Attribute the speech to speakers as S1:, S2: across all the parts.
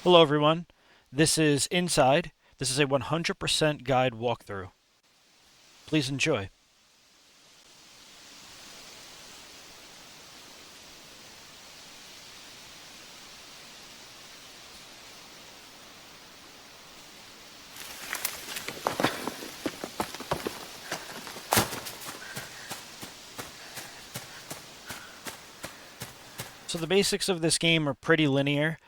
S1: Hello everyone, this is Inside. This is a 100% guide walkthrough. Please enjoy. So the basics of this game are pretty linear.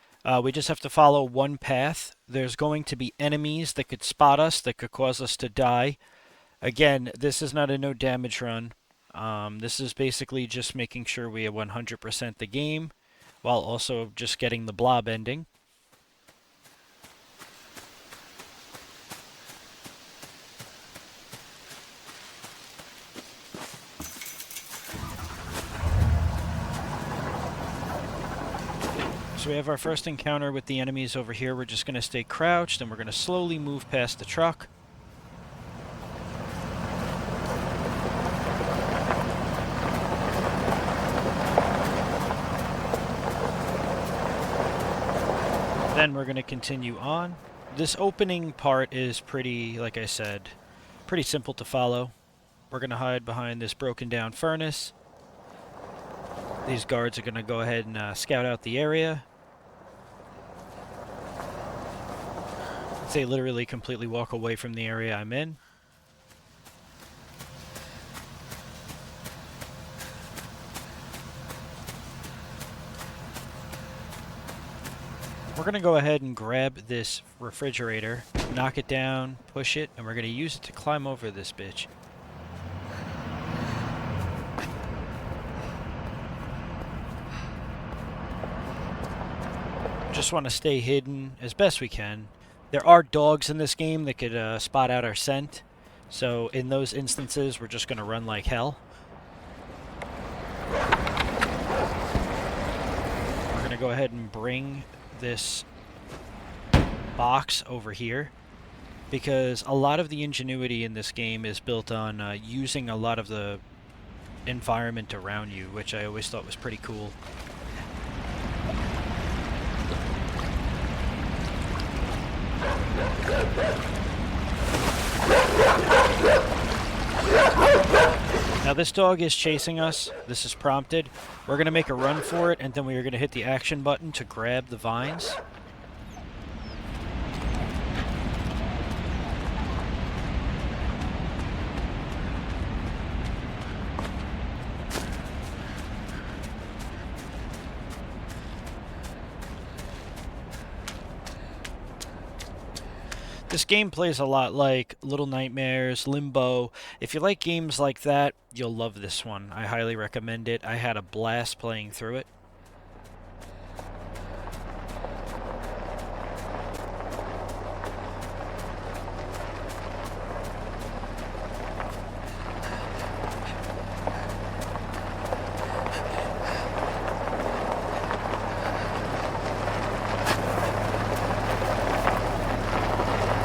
S1: We just have to follow one path. There's going to be enemies that could spot us, that could cause us to die. Again, this is not a no damage run. This is basically just making sure we 100% the game, while also just getting the blob ending. So we have our first encounter with the enemies over here. We're just going to stay crouched and we're going to slowly move past the truck. Then we're going to continue on. This opening part is pretty, like I said, pretty simple to follow. We're going to hide behind this broken down furnace. These guards are going to go ahead and scout out the area. They literally completely walk away from the area I'm in. We're going to go ahead and grab this refrigerator, knock it down, push it, and we're going to use it to climb over this bitch. Just want to stay hidden as best we can. There are dogs in this game that could spot out our scent, so in those instances, we're just going to run like hell. We're going to go ahead and bring this box over here, because a lot of the ingenuity in this game is built on using a lot of the environment around you, which I always thought was pretty cool. Now this dog is chasing us. This is prompted. We're going to make a run for it, and then we are going to hit the action button to grab the vines. This game plays a lot like Little Nightmares, Limbo. If you like games like that, you'll love this one. I highly recommend it. I had a blast playing through it.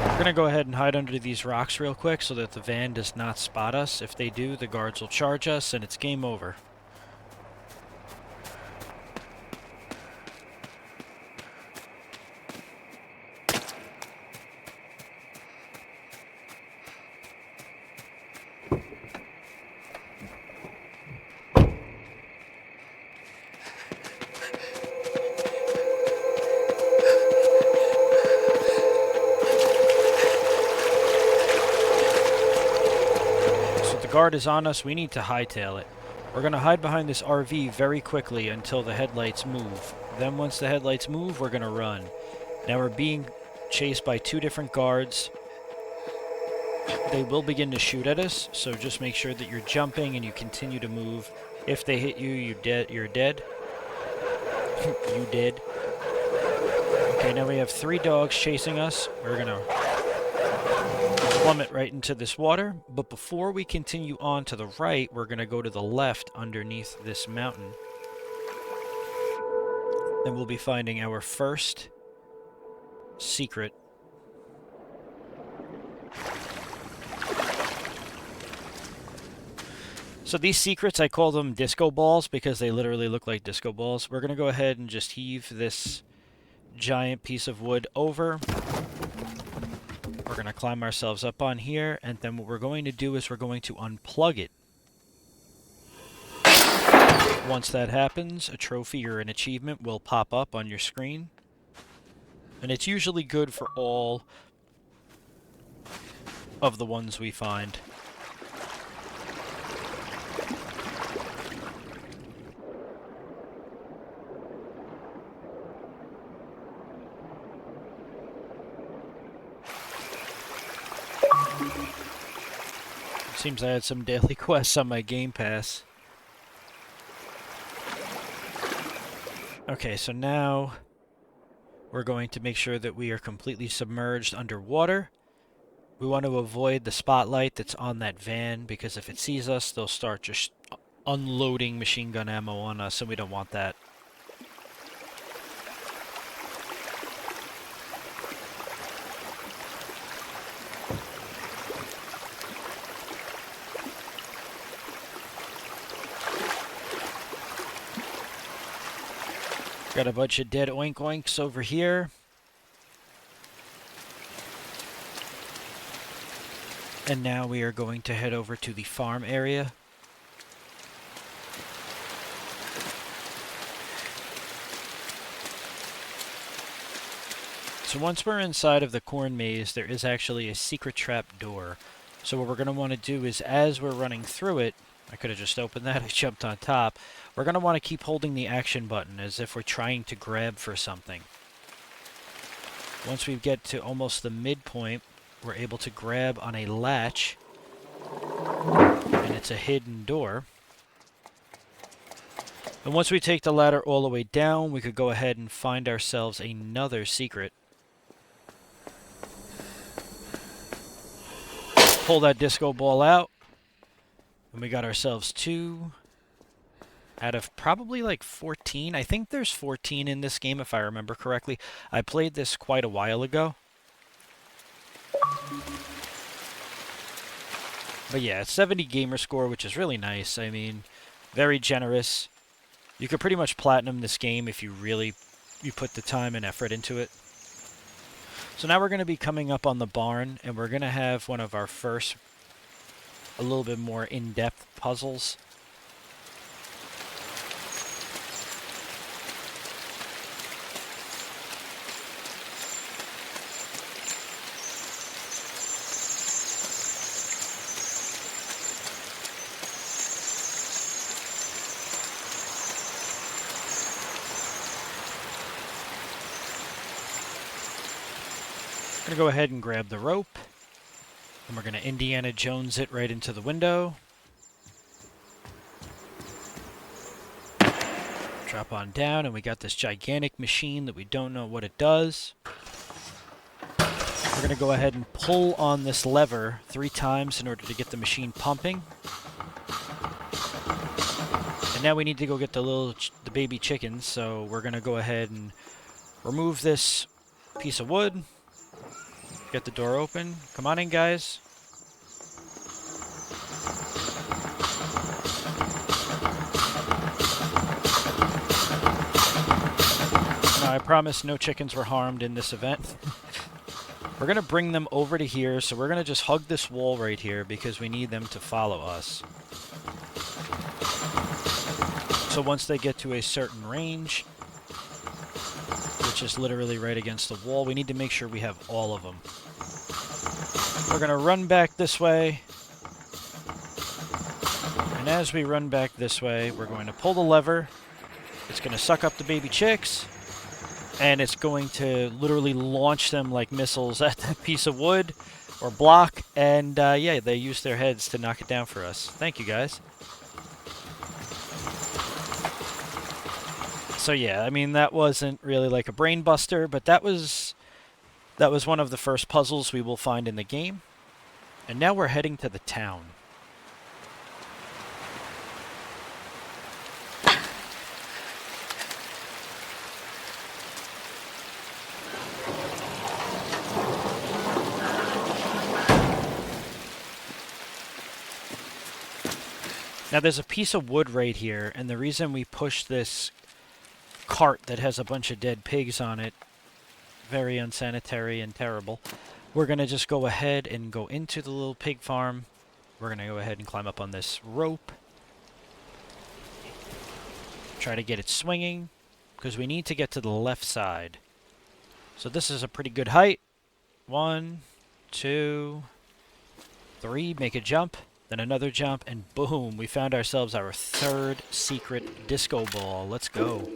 S1: We're going to go ahead and hide under these rocks real quick so that the van does not spot us. If they do, the guards will charge us and it's game over. Guard is on us, we need to hightail it. We're going to hide behind this RV very quickly until the headlights move. Then once the headlights move, we're going to run. Now we're being chased by two different guards. They will begin to shoot at us, so just make sure that you're jumping and you continue to move. If they hit you, you're dead. You dead. Okay, now we have 3 dogs chasing us. We're going to plummet right into this water, but before we continue on to the right, we're going to go to the left underneath this mountain. And we'll be finding our first secret. So these secrets, I call them disco balls because they literally look like disco balls. We're going to go ahead and just heave this giant piece of wood over. We're going to climb ourselves up on here, and then what we're going to do is we're going to unplug it. Once that happens, a trophy or an achievement will pop up on your screen. And it's usually good for all of the ones we find. Seems I had some daily quests on my Game Pass. Okay, so now we're going to make sure that we are completely submerged underwater. We want to avoid the spotlight that's on that van, because if it sees us, they'll start just unloading machine gun ammo on us, and we don't want that. Got a bunch of dead oink oinks over here. And now we are going to head over to the farm area. So once we're inside of the corn maze, there is actually a secret trap door. So what we're going to want to do is, as we're running through it, I could have just opened that, I jumped on top. We're going to want to keep holding the action button as if we're trying to grab for something. Once we get to almost the midpoint, we're able to grab on a latch, and it's a hidden door. And once we take the ladder all the way down, we could go ahead and find ourselves another secret. Pull that disco ball out, and we got ourselves 2 out of probably like 14. I think there's 14 in this game if I remember correctly. I played this quite a while ago. But yeah, 70 gamer score, which is really nice. I mean, very generous. You could pretty much platinum this game if you put the time and effort into it. So now we're going to be coming up on the barn, and we're going to have one of our first a little bit more in-depth puzzles. I'm going to go ahead and grab the rope, and we're going to Indiana Jones it right into the window. Drop on down, and we got this gigantic machine that we don't know what it does. We're going to go ahead and pull on this lever 3 times in order to get the machine pumping. And now we need to go get the baby chickens, so we're going to go ahead and remove this piece of wood. Get the door open. Come on in, guys. Now, I promise no chickens were harmed in this event. We're going to bring them over to here, so we're going to just hug this wall right here because we need them to follow us. So once they get to a certain range, which is literally right against the wall, we need to make sure we have all of them. We're going to run back this way. And as we run back this way, we're going to pull the lever. It's going to suck up the baby chicks. And it's going to literally launch them like missiles at that piece of wood or block. And yeah, they use their heads to knock it down for us. Thank you, guys. So yeah, I mean, that wasn't really like a brain buster, but that was one of the first puzzles we will find in the game. And now we're heading to the town. Now there's a piece of wood right here, and the reason we push this cart that has a bunch of dead pigs on it very unsanitary and terrible. We're going to just go ahead and go into the little pig farm. We're going to go ahead and climb up on this rope. Try to get it swinging, because we need to get to the left side. So this is a pretty good height. 1, 2, 3, make a jump, then another jump, and boom, we found ourselves our third secret disco ball. Let's go.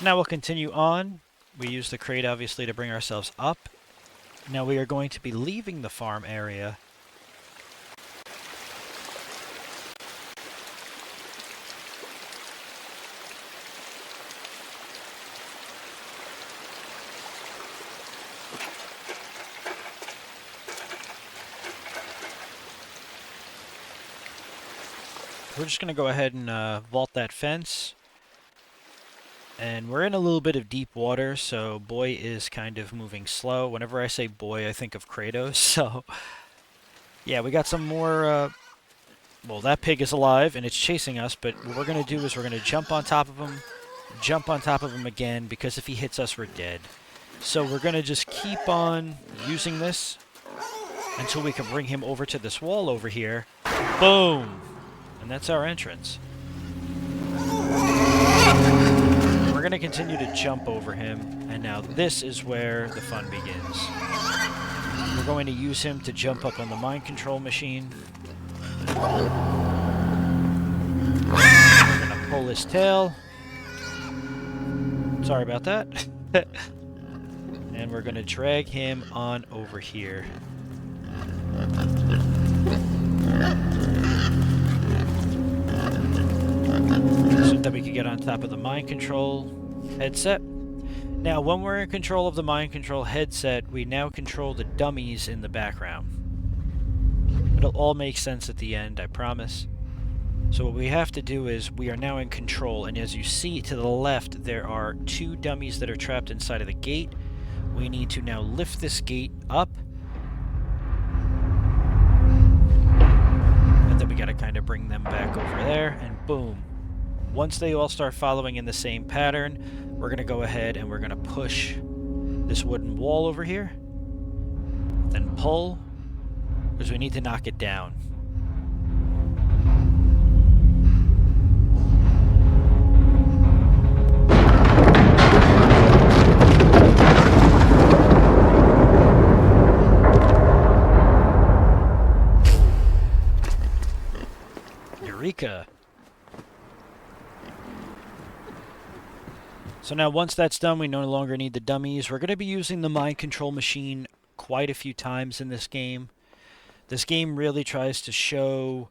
S1: Now we'll continue on. We use the crate obviously to bring ourselves up. Now we are going to be leaving the farm area. We're just going to go ahead and vault that fence. And we're in a little bit of deep water, so boy is kind of moving slow. Whenever I say boy, I think of Kratos, so... Yeah, we got some more, well, that pig is alive, and it's chasing us, but what we're going to do is we're going to jump on top of him again, because if he hits us, we're dead. So we're going to just keep on using this until we can bring him over to this wall over here. Boom! And that's our entrance. We're going to continue to jump over him, and now this is where the fun begins. We're going to use him to jump up on the mind control machine. We're going to pull his tail. Sorry about that. And we're going to drag him on over here. So that we can get on top of the mind control headset. Now, when we're in control of the mind control headset, we now control the dummies in the background. It'll all make sense at the end, I promise. So what we have to do is, we are now in control, and as you see to the left, there are 2 dummies that are trapped inside of the gate. We need to now lift this gate up. And then we gotta kind of bring them back over there, and boom. Once they all start following in the same pattern, we're going to go ahead and we're going to push this wooden wall over here. Then pull, because we need to knock it down. Eureka! So now once that's done, we no longer need the dummies. We're going to be using the mind control machine quite a few times in this game. This game really tries to show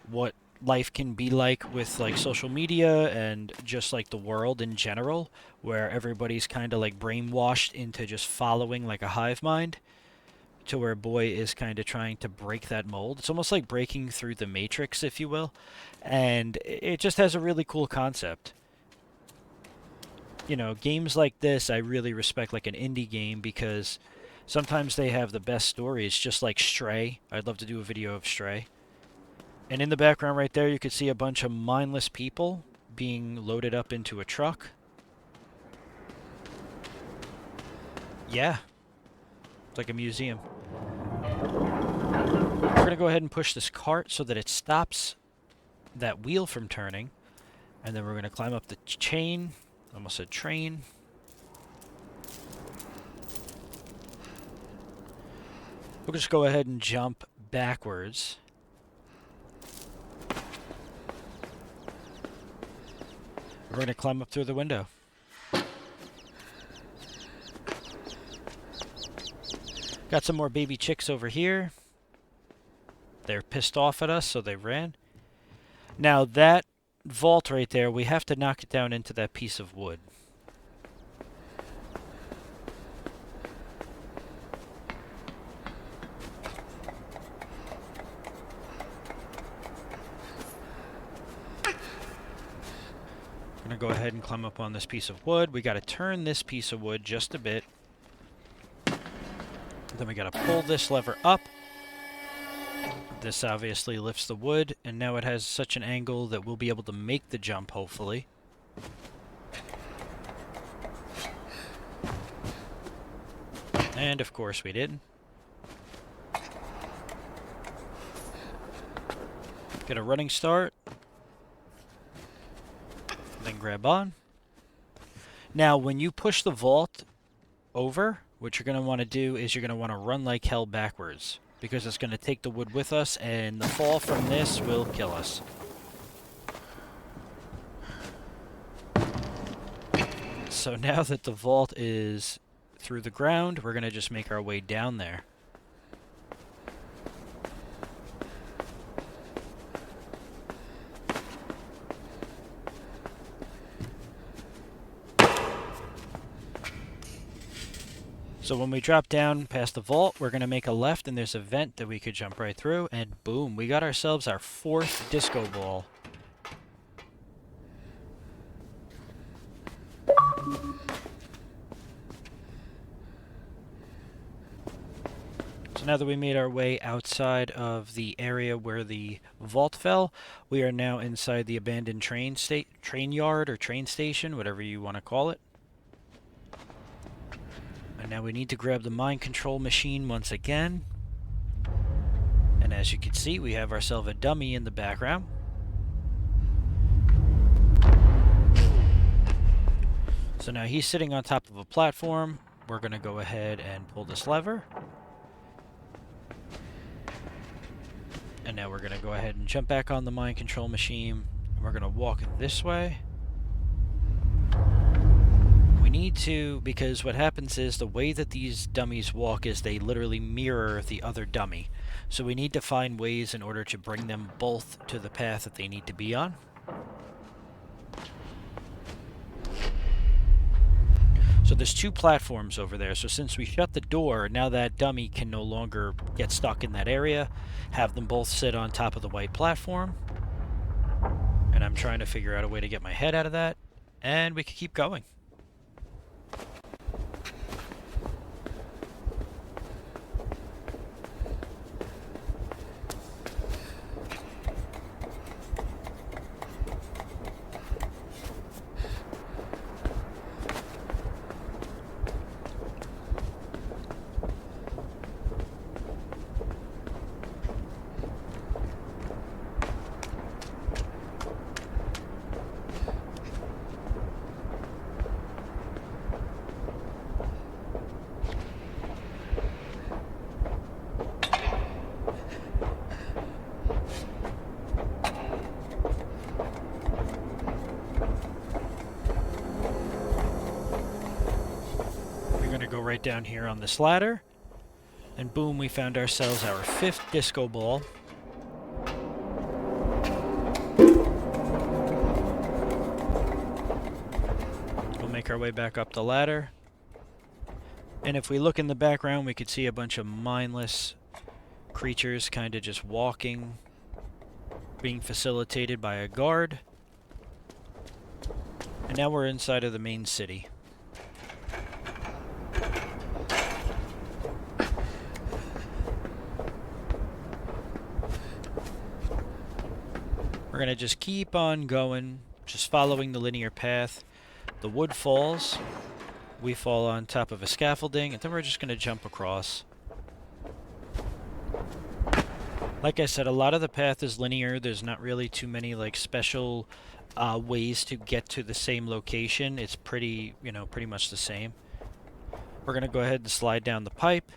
S1: what life can be like with like social media and just like the world in general, where everybody's kind of like brainwashed into just following like a hive mind, to where boy is kind of trying to break that mold. It's almost like breaking through the matrix, if you will, and it just has a really cool concept. You know, games like this I really respect, like an indie game, because sometimes they have the best stories, just like Stray. I'd love to do a video of Stray. And in the background right there, you could see a bunch of mindless people being loaded up into a truck. Yeah. It's like a museum. We're going to go ahead and push this cart so that it stops that wheel from turning. And then we're going to climb up the chain. Almost said train. We'll just go ahead and jump backwards. We're going to climb up through the window. Got some more baby chicks over here. They're pissed off at us, so they ran. Now that vault right there, we have to knock it down into that piece of wood. Gonna go ahead and climb up on this piece of wood. We gotta turn this piece of wood just a bit. Then we gotta pull this lever up. This obviously lifts the wood, and now it has such an angle that we'll be able to make the jump, hopefully. And of course we didn't. Get a running start. Then grab on. Now, when you push the vault over, what you're going to want to do is you're going to want to run like hell backwards, because it's going to take the wood with us, and the fall from this will kill us. So now that the vault is through the ground, we're going to just make our way down there. So when we drop down past the vault, we're going to make a left, and there's a vent that we could jump right through, and boom, we got ourselves our 4th disco ball. So now that we made our way outside of the area where the vault fell, we are now inside the abandoned train yard or train station, whatever you want to call it. And now we need to grab the mind control machine once again. And as you can see, we have ourselves a dummy in the background. So now he's sitting on top of a platform. We're going to go ahead and pull this lever. And now we're going to go ahead and jump back on the mind control machine. And we're going to walk this way. We need to, because what happens is the way that these dummies walk is they literally mirror the other dummy. So we need to find ways in order to bring them both to the path that they need to be on. So there's 2 platforms over there. So since we shut the door, now that dummy can no longer get stuck in that area. Have them both sit on top of the white platform. And I'm trying to figure out a way to get my head out of that. And we can keep going. Right down here on this ladder, and boom, we found ourselves our 5th disco ball. We'll make our way back up the ladder, and if we look in the background, we could see a bunch of mindless creatures kind of just walking, being facilitated by a guard. And now we're inside of the main city. We're going to just keep on going, just following the linear path. The wood falls. We fall on top of a scaffolding, and then we're just going to jump across. Like I said, a lot of the path is linear. There's not really too many like special ways to get to the same location. It's pretty much the same. We're going to go ahead and slide down the pipe.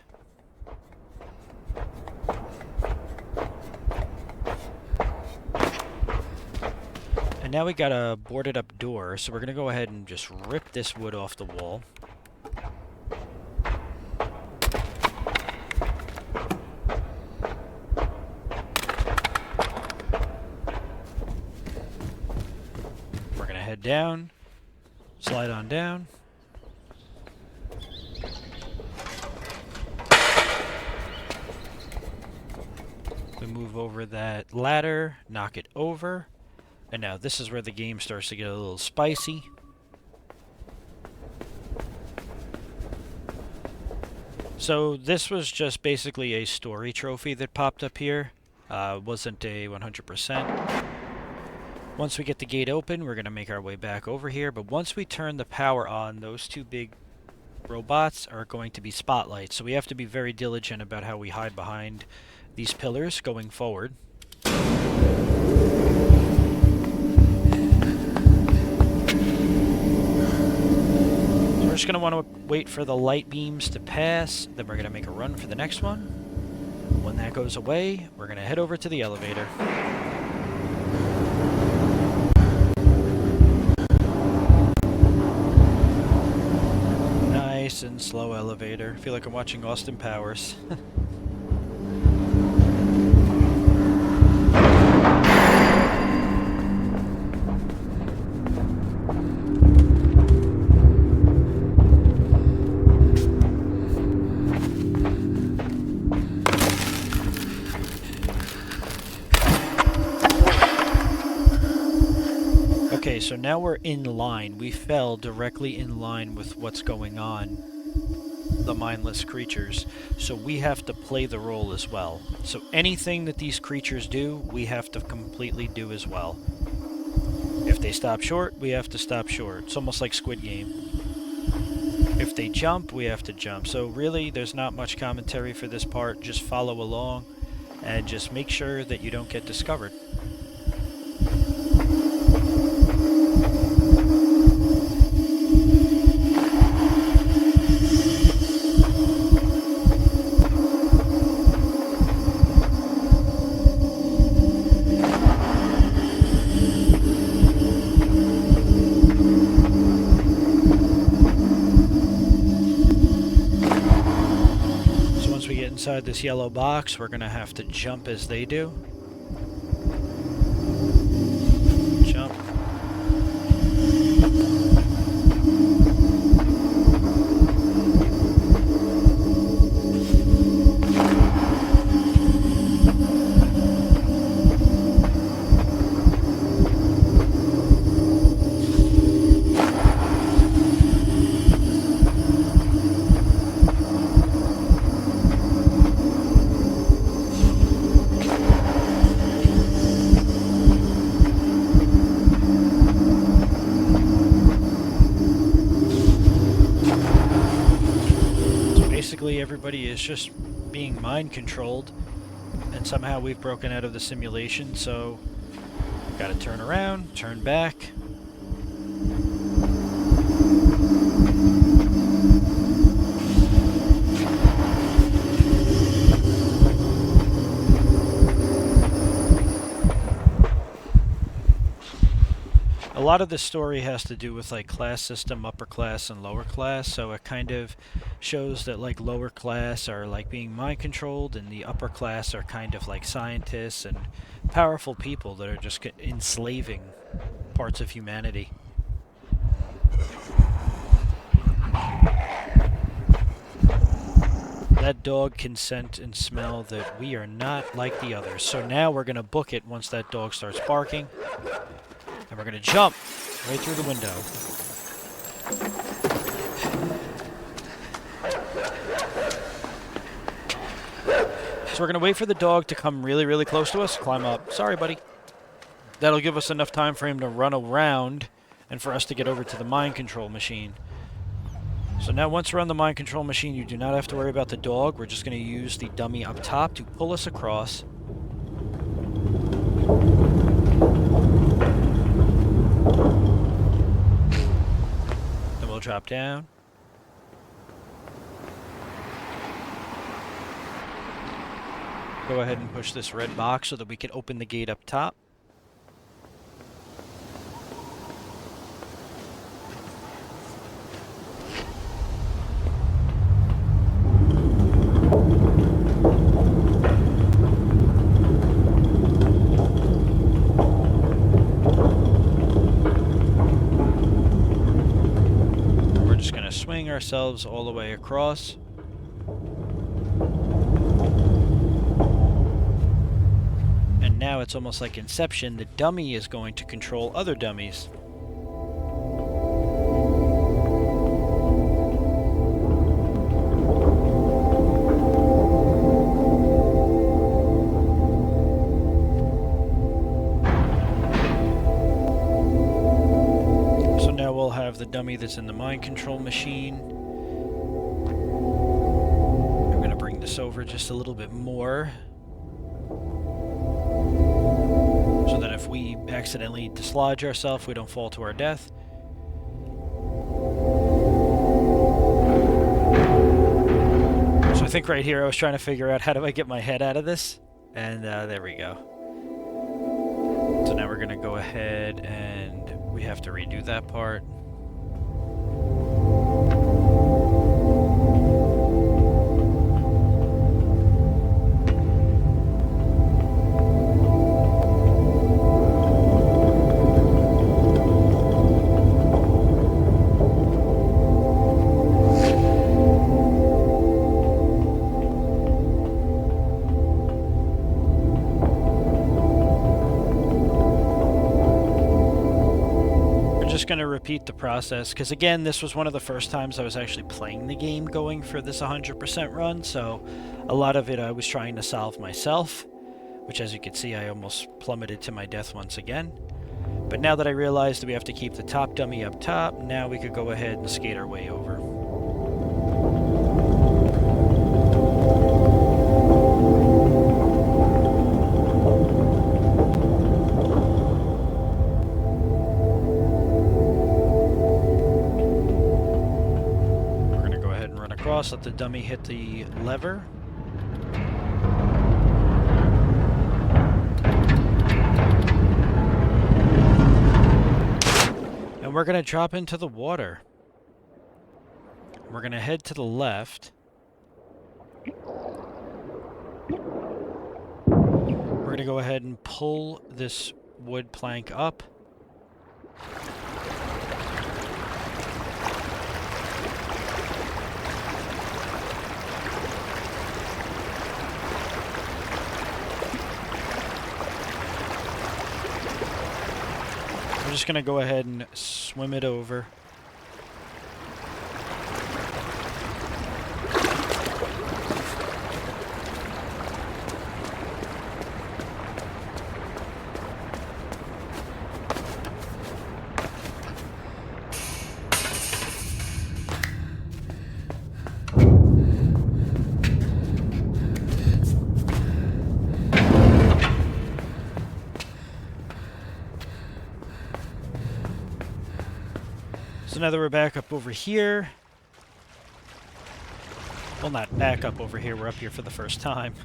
S1: And now we got a boarded up door, so we're going to go ahead and just rip this wood off the wall. We're going to head down, slide on down. We move over that ladder, knock it over. And now this is where the game starts to get a little spicy. So this was just basically a story trophy that popped up here. Wasn't a 100%. Once we get the gate open, we're going to make our way back over here. But once we turn the power on, those two big robots are going to be spotlights. So we have to be very diligent about how we hide behind these pillars going forward. We're just going to want to wait for the light beams to pass, then we're going to make a run for the next one. When that goes away, we're going to head over to the elevator. Nice and slow elevator. I feel like I'm watching Austin Powers. Okay, so now we're in line. We fell directly in line with what's going on, the mindless creatures. So we have to play the role as well. So anything that these creatures do, we have to completely do as well. If they stop short, we have to stop short. It's almost like Squid Game. If they jump, we have to jump. So really, there's not much commentary for this part. Just follow along and just make sure that you don't get discovered. Inside this yellow box, we're going to have to jump as they do. Jump. Everybody is just being mind controlled, and somehow we've broken out of the simulation, so gotta turn around, turn back. A lot of the story has to do with like class system, upper class and lower class, so it kind of shows that like lower class are like being mind controlled and the upper class are kind of like scientists and powerful people that are just enslaving parts of humanity. That dog can scent and smell that we are not like the others. So now we're going to book it once that dog starts barking. And we're going to jump right through the window. So we're going to wait for the dog to come really, really close to us. Climb up. Sorry, buddy. That'll give us enough time for him to run around and for us to get over to the mind control machine. So now once we're on the mind control machine, you do not have to worry about the dog. We're just going to use the dummy up top to pull us across. Then we'll drop down. Go ahead and push this red box so that we can open the gate up top. Swing ourselves all the way across. And now now it's almost like Inception. The dummy is going to control other dummies. So now we'll have the dummy that's in the mind control machine. I'm going to bring this over just a little bit more, so that if we accidentally dislodge ourselves, we don't fall to our death. So I think right here I was trying to figure out how do I get my head out of this, and there we go. So now we're going to go ahead and we have to redo that part. Going to repeat the process, because again, this was one of the first times I was actually playing the game going for this 100% run, so a lot of it I was trying to solve myself, which, as you can see, I almost plummeted to my death once again. But now that I realized that we have to keep the top dummy up top, now we could go ahead and skate our way over. Let the dummy hit the lever. And we're going to drop into the water. We're going to head to the left. We're going to go ahead and pull this wood plank up. We're just going to go ahead and swim it over. So now that we're back up over here, well, not back up over here, we're up here for the first time.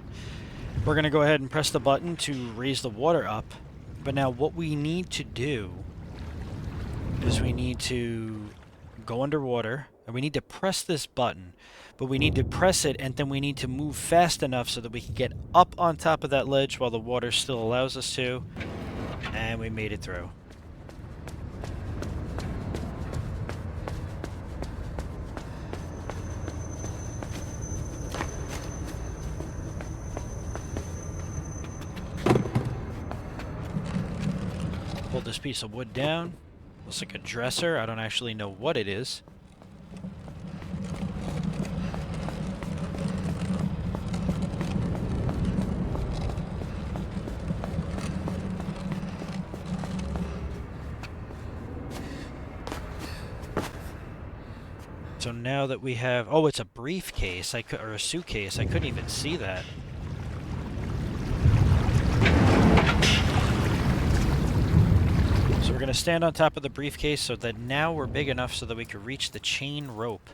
S1: We're going to go ahead and press the button to raise the water up. But now what we need to do is we need to go underwater, and we need to press this button. But we need to press it, and then we need to move fast enough so that we can get up on top of that ledge while the water still allows us to. And we made it through. Pull this piece of wood down. Looks like a dresser. I don't actually know what it is. So now that we have... Oh, it's a briefcase, or a suitcase. I couldn't even see that. So we're going to stand on top of the briefcase so that now we're big enough so that we can reach the chain rope.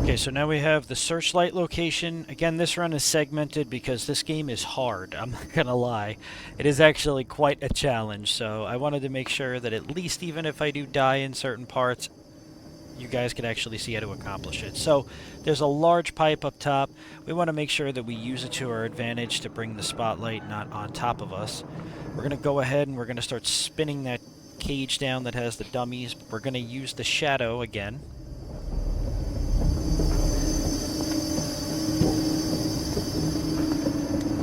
S1: Okay, so now we have the searchlight location. Again, this run is segmented because this game is hard. I'm not gonna lie. It is actually quite a challenge, so I wanted to make sure that at least even if I do die in certain parts, you guys could actually see how to accomplish it. So there's a large pipe up top. We want to make sure that we use it to our advantage to bring the spotlight not on top of us. We're going to go ahead and we're going to start spinning that cage down that has the dummies. We're going to use the shadow again.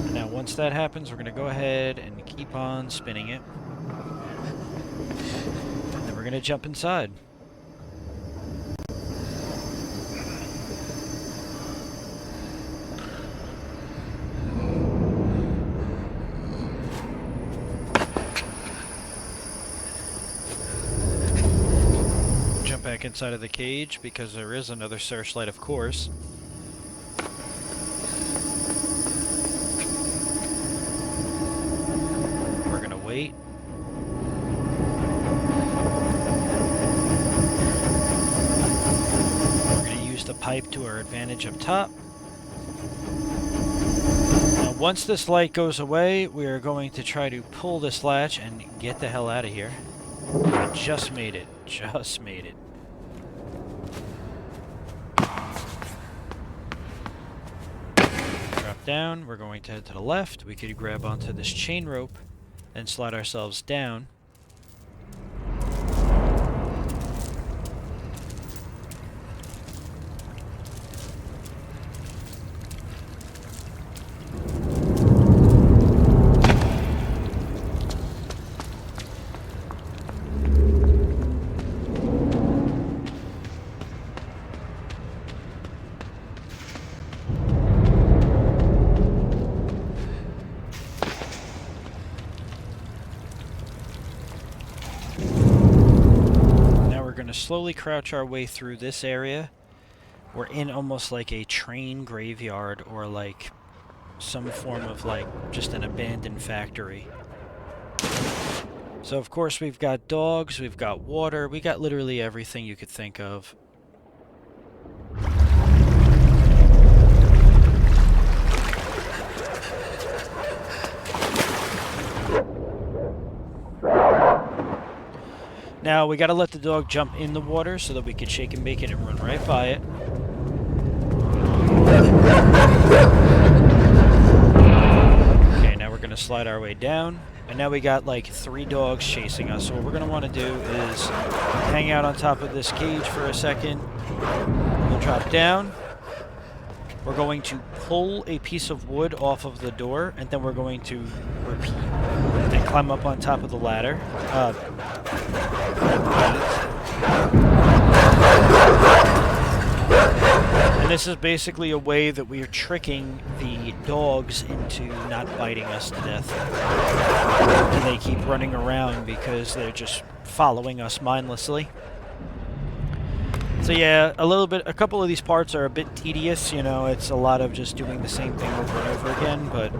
S1: And now once that happens, we're going to go ahead and keep on spinning it. And then we're going to jump inside. Back inside of the cage because there is another searchlight, of course. We're gonna wait. We're gonna use the pipe to our advantage up top. Now, once this light goes away, we are going to try to pull this latch and get the hell out of here. I just made it. Just made it. Down, we're going to head to the left. We could grab onto this chain rope and slide ourselves down. Slowly crouch our way through this area. We're in almost like a train graveyard or like some form of like just an abandoned factory. So of course we've got dogs, we've got water, we got literally everything you could think of. Now, we gotta let the dog jump in the water so that we can shake and bake it and run right by it. Okay, now we're gonna slide our way down. And now we got like 3 dogs chasing us. So what we're gonna wanna do is hang out on top of this cage for a second. We'll drop down. We're going to pull a piece of wood off of the door, and then we're going to repeat and climb up on top of the ladder. And this is basically a way that we are tricking the dogs into not biting us to death. And they keep running around because they're just following us mindlessly. So yeah, a couple of these parts are a bit tedious, you know, it's a lot of just doing the same thing over and over again, but...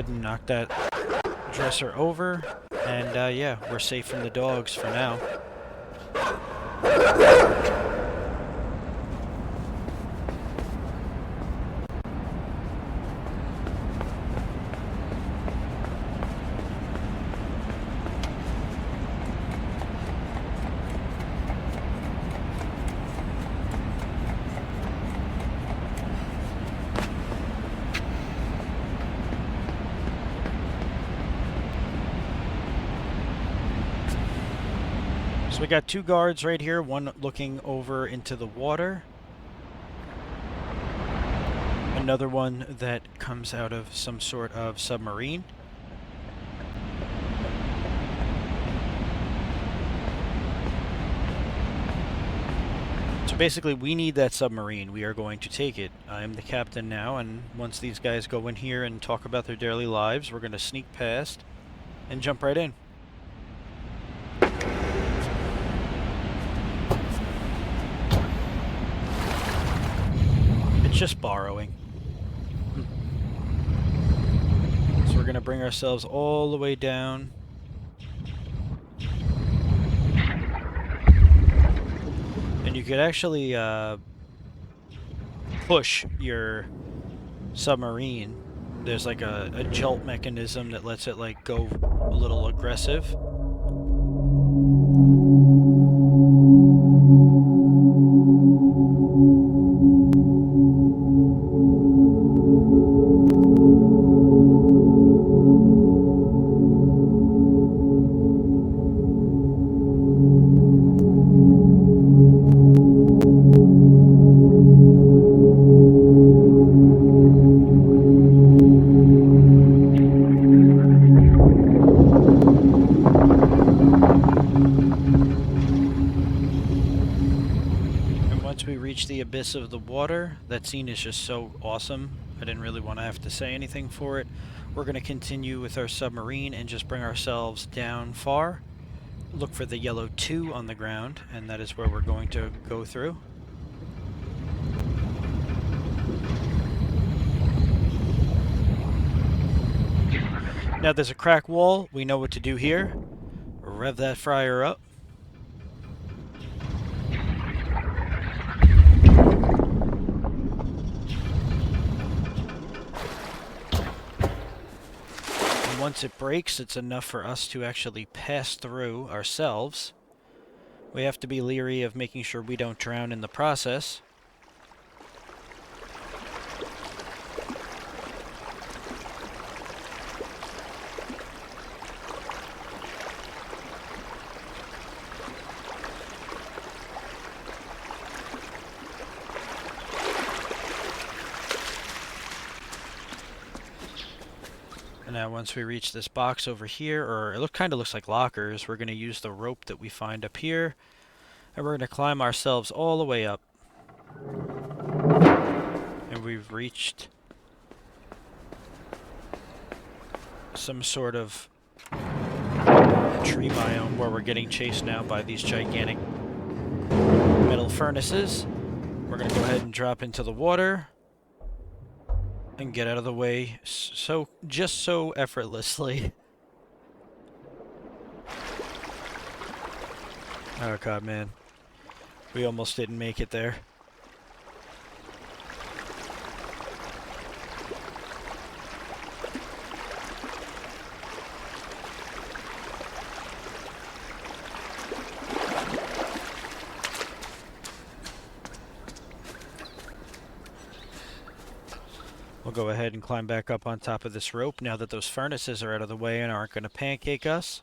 S1: Knock that dresser over, and yeah, we're safe from the dogs for now. So we got 2 guards right here, one looking over into the water. Another one that comes out of some sort of submarine. So basically we need that submarine. We are going to take it. I am the captain now, and once these guys go in here and talk about their daily lives, we're going to sneak past and jump right in. Just borrowing. So we're we're going to bring ourselves all the way down. And you could actually push your submarine. There's like a jolt mechanism that lets it like go a little aggressive. The abyss of the water. That scene is just so awesome. I didn't really want to have to say anything for it. We're going to continue with our submarine and just bring ourselves down far. Look for the yellow 2 on the ground, and that is where we're going to go through. Now there's a crack wall. We know what to do here. Rev that fryer up. Once it breaks, it's enough for us to actually pass through ourselves. We have to be leery of making sure we don't drown in the process. And now once we reach this box over here, or it kind of looks like lockers, we're going to use the rope that we find up here. And we're going to climb ourselves all the way up. And we've reached some sort of tree biome where we're getting chased now by these gigantic metal furnaces. We're going to go ahead and drop into the water and get out of the way just so effortlessly. Oh god, man. We almost didn't make it there. We'll go ahead and climb back up on top of this rope now that those furnaces are out of the way and aren't going to pancake us.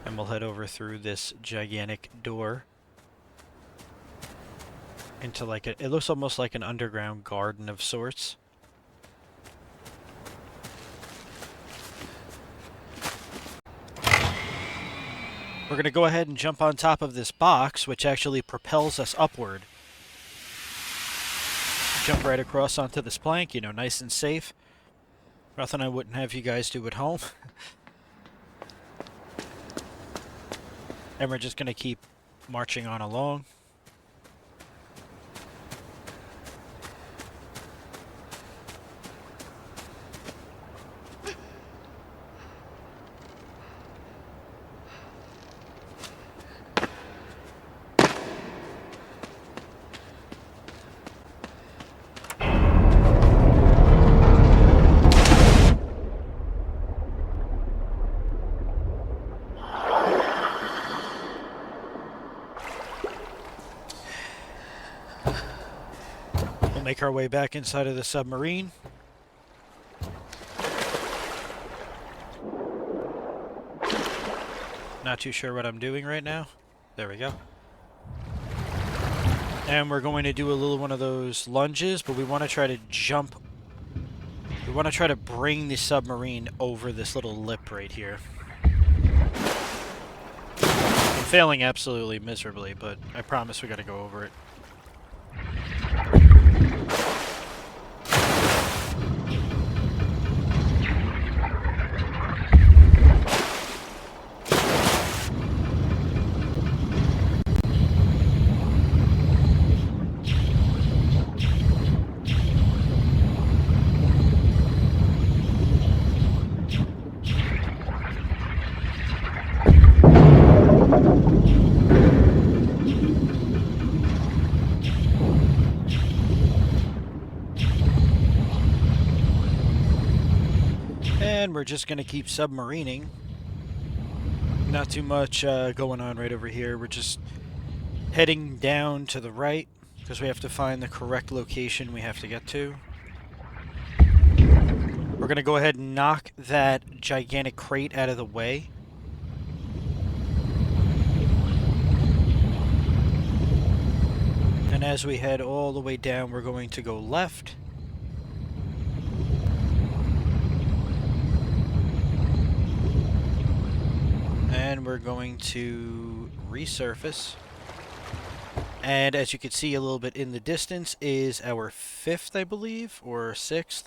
S1: And we'll head over through this gigantic door into like it looks almost like an underground garden of sorts. We're going to go ahead and jump on top of this box, which actually propels us upward. Jump right across onto this plank, you know, nice and safe. Nothing I wouldn't have you guys do at home. And we're just going to keep marching on along. Make our way back inside of the submarine. Not too sure what I'm doing right now. There we go. And we're going to do a little one of those lunges, but we want to try to jump. We want to try to bring the submarine over this little lip right here. I'm failing absolutely miserably, but I promise we got to go over it. And we're just going to keep submarining. Not too much going on right over here. We're just heading down to the right because we have to find the correct location we have to get to. We're going to go ahead and knock that gigantic crate out of the way. And as we head all the way down, we're going to go left. And we're going to resurface. And as you can see a little bit in the distance is our 5th, I believe, or 6th.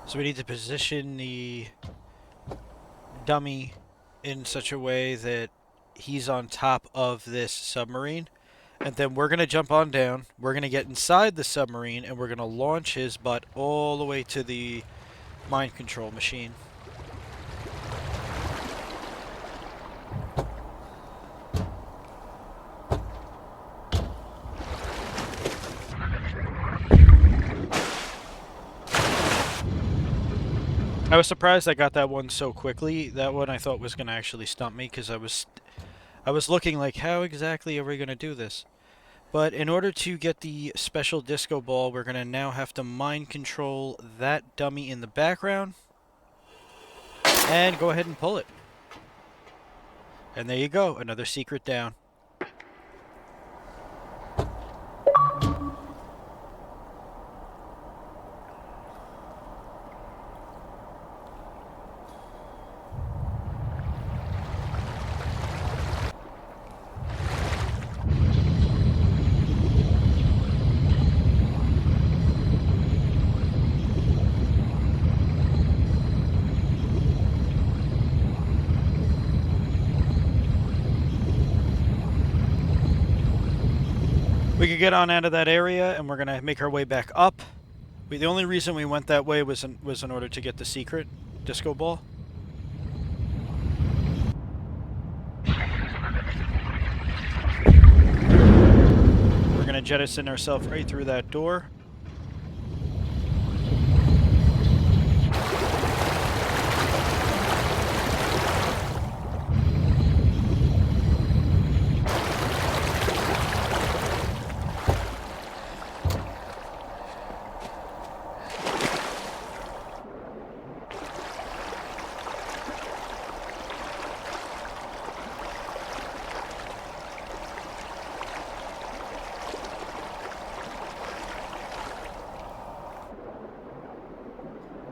S1: So we need to position the dummy in such a way that he's on top of this submarine. And then we're going to jump on down. We're going to get inside the submarine and we're going to launch his butt all the way to the mind control machine. I was surprised I got that one so quickly. That one I thought was going to actually stump me because I was looking like, how exactly are we going to do this? But in order to get the special disco ball, we're going to now have to mind control that dummy in the background and go ahead and pull it. And there you go, another secret down. We could get on out of that area, and we're going to make our way back up. The only reason we went that way was in order to get the secret disco ball. We're going to jettison ourselves right through that door.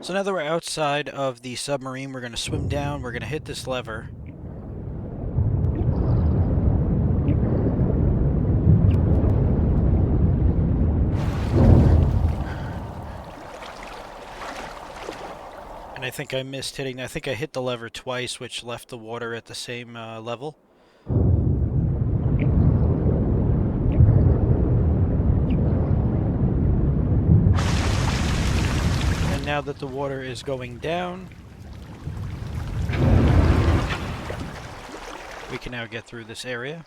S1: So now that we're outside of the submarine, we're going to swim down, we're going to hit this lever. And I think I missed hitting, I think I hit the lever twice, which left the water at the same level. Now that the water is going down, we can now get through this area.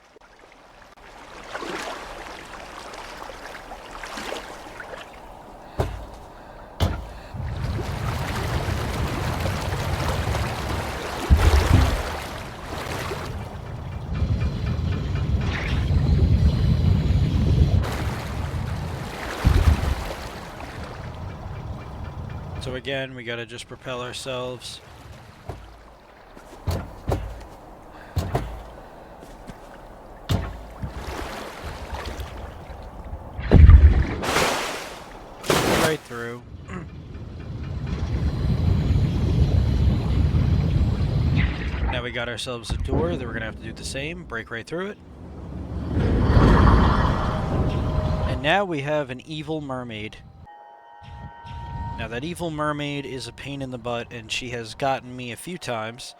S1: So again, we gotta just propel ourselves. Right through. Now we got ourselves a door that we're gonna have to do the same, break right through it. And now we have an evil mermaid. Now that evil mermaid is a pain in the butt, and she has gotten me a few times.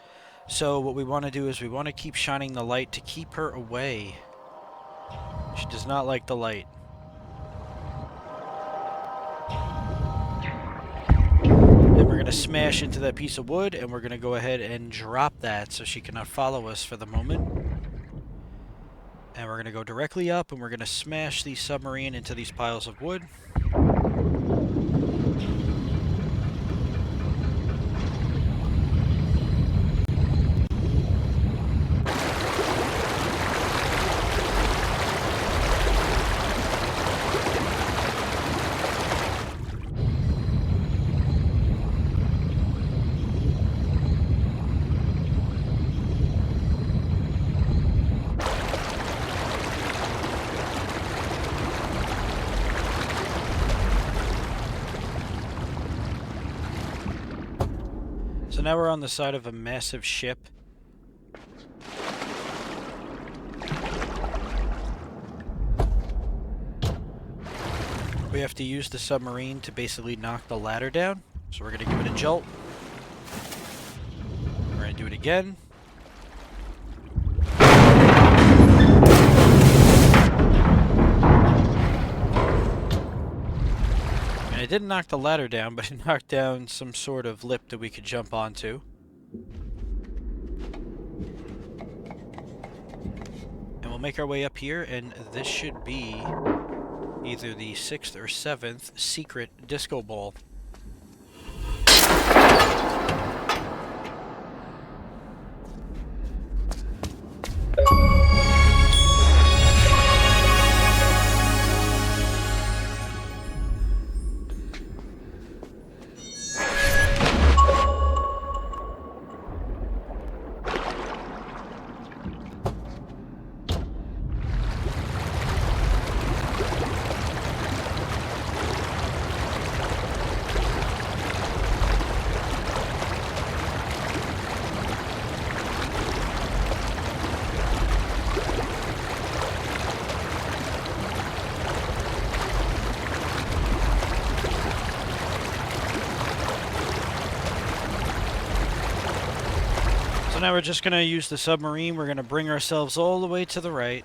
S1: So what we want to do is we want to keep shining the light to keep her away. She does not like the light. And we're going to smash into that piece of wood, and we're going to go ahead and drop that so she cannot follow us for the moment. And we're going to go directly up, and we're going to smash the submarine into these piles of wood. So now we're on the side of a massive ship. We have to use the submarine to basically knock the ladder down. So we're going to give it a jolt. We're going to do it again. And it didn't knock the ladder down, but it knocked down some sort of lip that we could jump onto. And we'll make our way up here, and this should be either the 6th or 7th secret disco ball. So now we're just going to use the submarine. We're going to bring ourselves all the way to the right.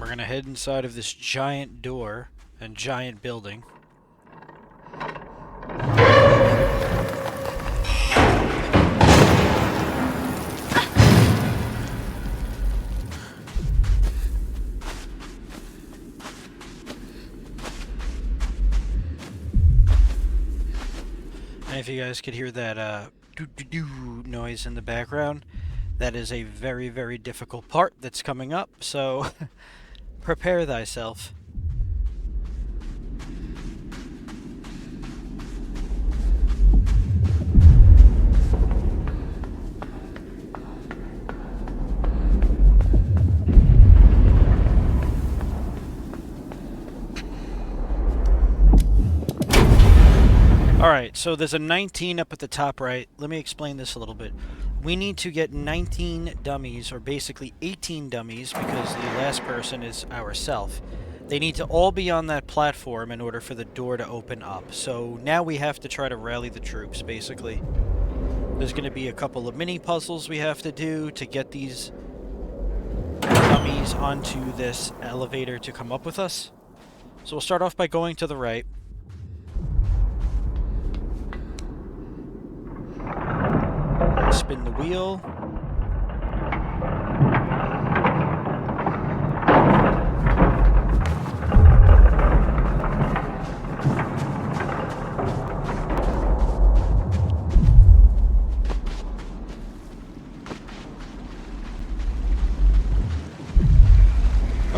S1: We're going to head inside of this giant door and giant building. And if you guys could hear that doo-doo-doo noise in the background, that is a very, very difficult part that's coming up, so prepare thyself. Alright, so there's a 19 up at the top right. Let me explain this a little bit. We need to get 19 dummies, or basically 18 dummies, because the last person is ourself. They need to all be on that platform in order for the door to open up. So now we have to try to rally the troops, basically. There's going to be a couple of mini puzzles we have to do to get these dummies onto this elevator to come up with us. So we'll start off by going to the right. Spin the wheel.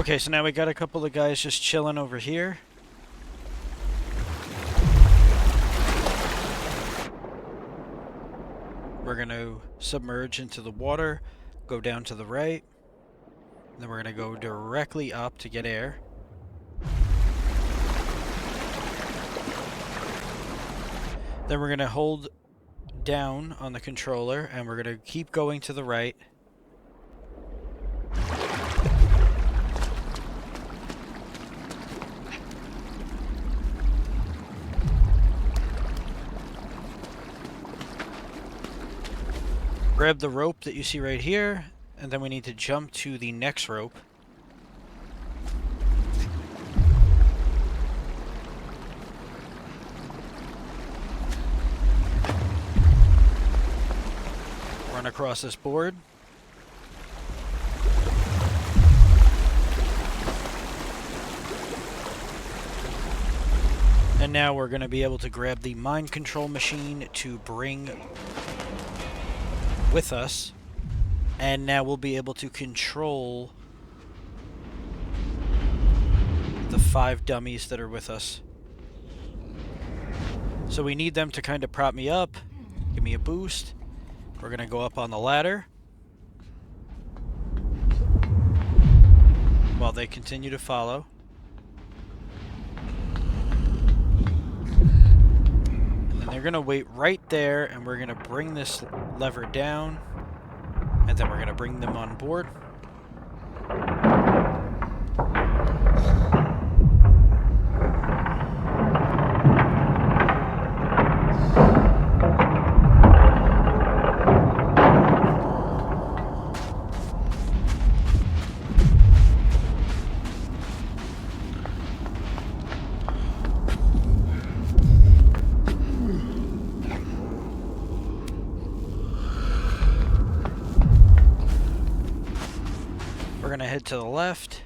S1: Okay, so now we got a couple of guys just chilling over here. We're going to submerge into the water, go down to the right, then we're going to go directly up to get air. Then we're going to hold down on the controller, and we're going to keep going to the right. Grab the rope that you see right here, and then we need to jump to the next rope. Run across this board. And now we're going to be able to grab the mind control machine to bring with us, and now we'll be able to control the 5 dummies that are with us. So we need them to kind of prop me up, give me a boost. We're gonna go up on the ladder while they continue to follow. They're going to wait right there, and we're going to bring this lever down, and then we're going to bring them on board. We're going to head to the left.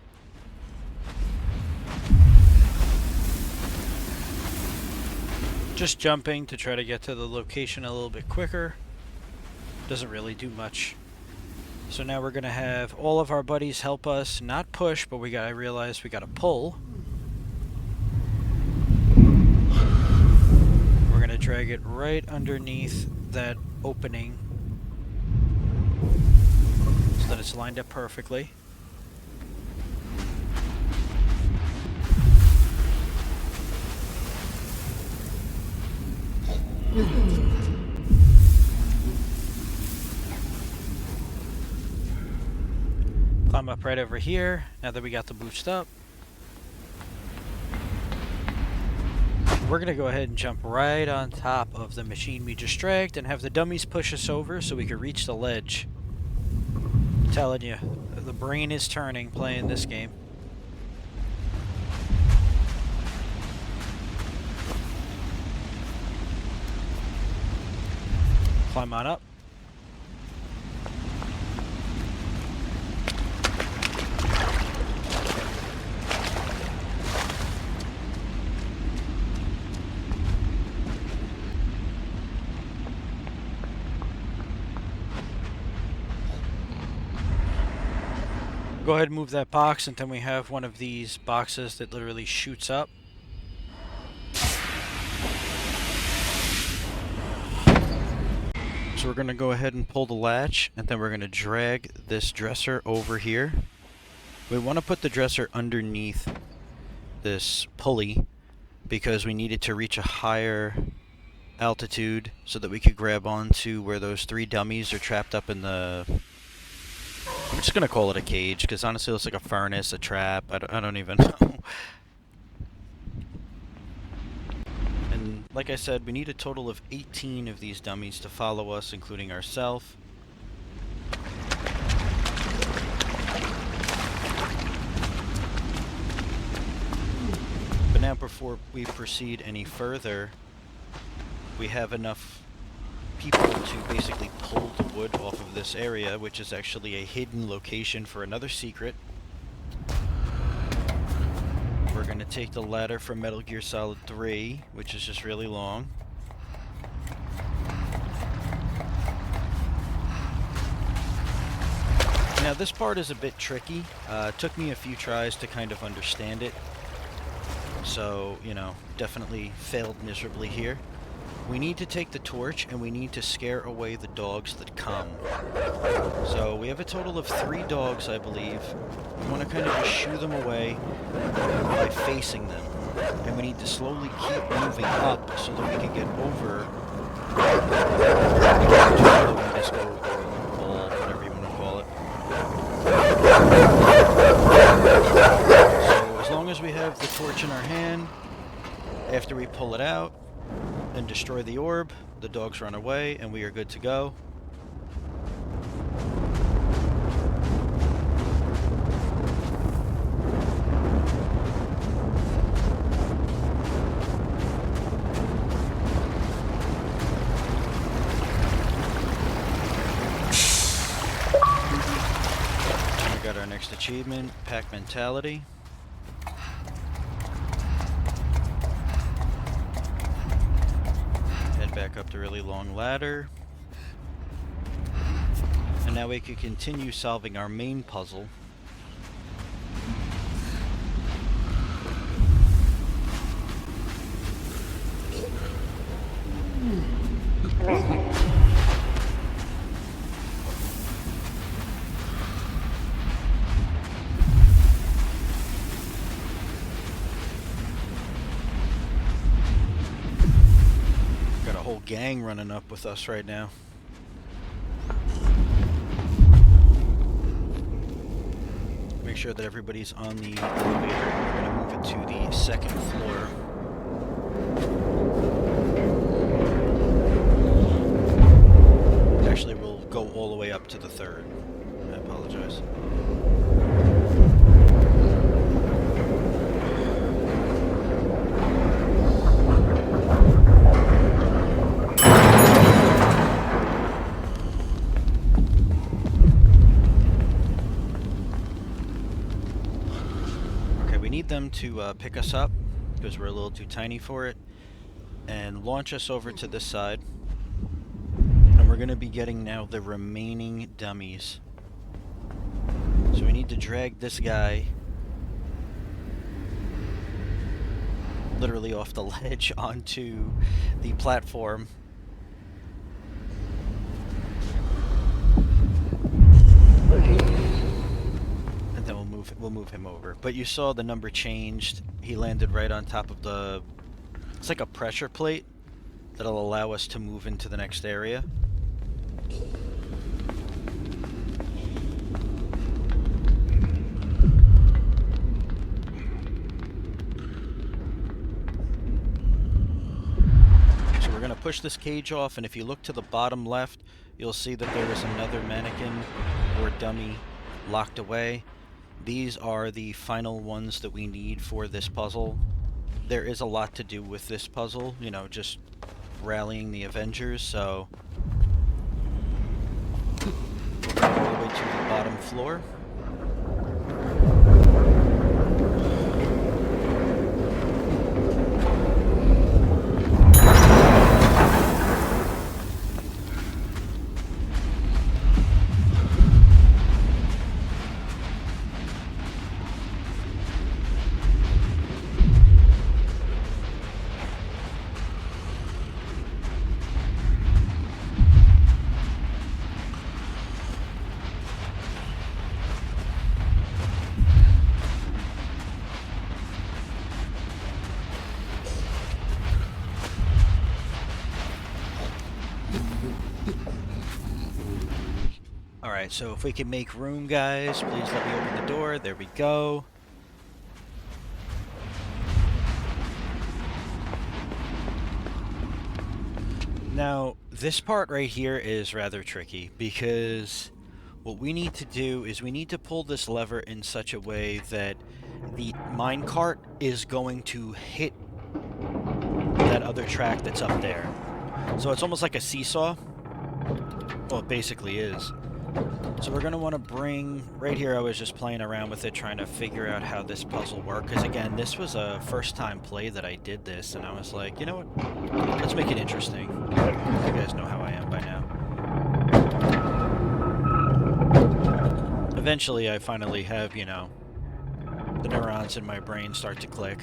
S1: Just jumping to try to get to the location a little bit quicker. Doesn't really do much. So now we're going to have all of our buddies help us, not push, but I realized we got to pull. We're going to drag it right underneath that opening so that it's lined up perfectly. Climb up right over here, now that we got the boost up. We're going to go ahead and jump right on top of the machine we just dragged and have the dummies push us over so we can reach the ledge. I'm telling you, the brain is turning playing this game. Climb on up. Go ahead and move that box, and then we have one of these boxes that literally shoots up. So we're going to go ahead and pull the latch, and then we're going to drag this dresser over here. We want to put the dresser underneath this pulley because we need it to reach a higher altitude so that we could grab onto where those 3 dummies are trapped up in the... I'm just going to call it a cage because honestly it looks like a furnace, a trap, I don't even know. And like I said, we need a total of 18 of these dummies to follow us, including ourselves. But now before we proceed any further, we have enough people to basically pull the wood off of this area, which is actually a hidden location for another secret. We're going to take the ladder from Metal Gear Solid 3, which is just really long. Now this part is a bit tricky. It took me a few tries to kind of understand it. So, you know, definitely failed miserably here. We need to take the torch and we need to scare away the dogs that come. So we have a total of 3 dogs, I believe. We want to kind of just shoo them away by facing them. And we need to slowly keep moving up so that we can get over the disco or ball, whatever you want to call it. So as long as we have the torch in our hand, after we pull it out and destroy the orb, the dogs run away and we are good to go. We got our next achievement, Pack Mentality. Back up the really long ladder. And now we can continue solving our main puzzle. Gang running up with us right now. Make sure that everybody's on the elevator. We're going to move it to the 2nd floor. Actually, we'll go all the way up to the 3rd. I apologize. Them to pick us up because we're a little too tiny for it and launch us over to this side, and we're going to be getting now the remaining dummies. So we need to drag this guy literally off the ledge onto the platform. We'll move him over. But you saw the number changed. He landed right on top of the... It's like a pressure plate that'll allow us to move into the next area. So we're going to push this cage off, and if you look to the bottom left, you'll see that there is another mannequin or dummy locked away. These are the final ones that we need for this puzzle. There is a lot to do with this puzzle, you know, just rallying the Avengers, so we'll go all the way to the bottom floor. Alright, so if we can make room, guys, please let me open the door. There we go. Now, this part right here is rather tricky because what we need to do is we need to pull this lever in such a way that the minecart is going to hit that other track that's up there. So it's almost like a seesaw. Well, it basically is. So we're going to want to bring... Right here I was just playing around with it, trying to figure out how this puzzle worked. Because again, this was a first time play that I did this, and I was like, you know what? Let's make it interesting. You guys know how I am by now. Eventually I finally have, you know, the neurons in my brain start to click.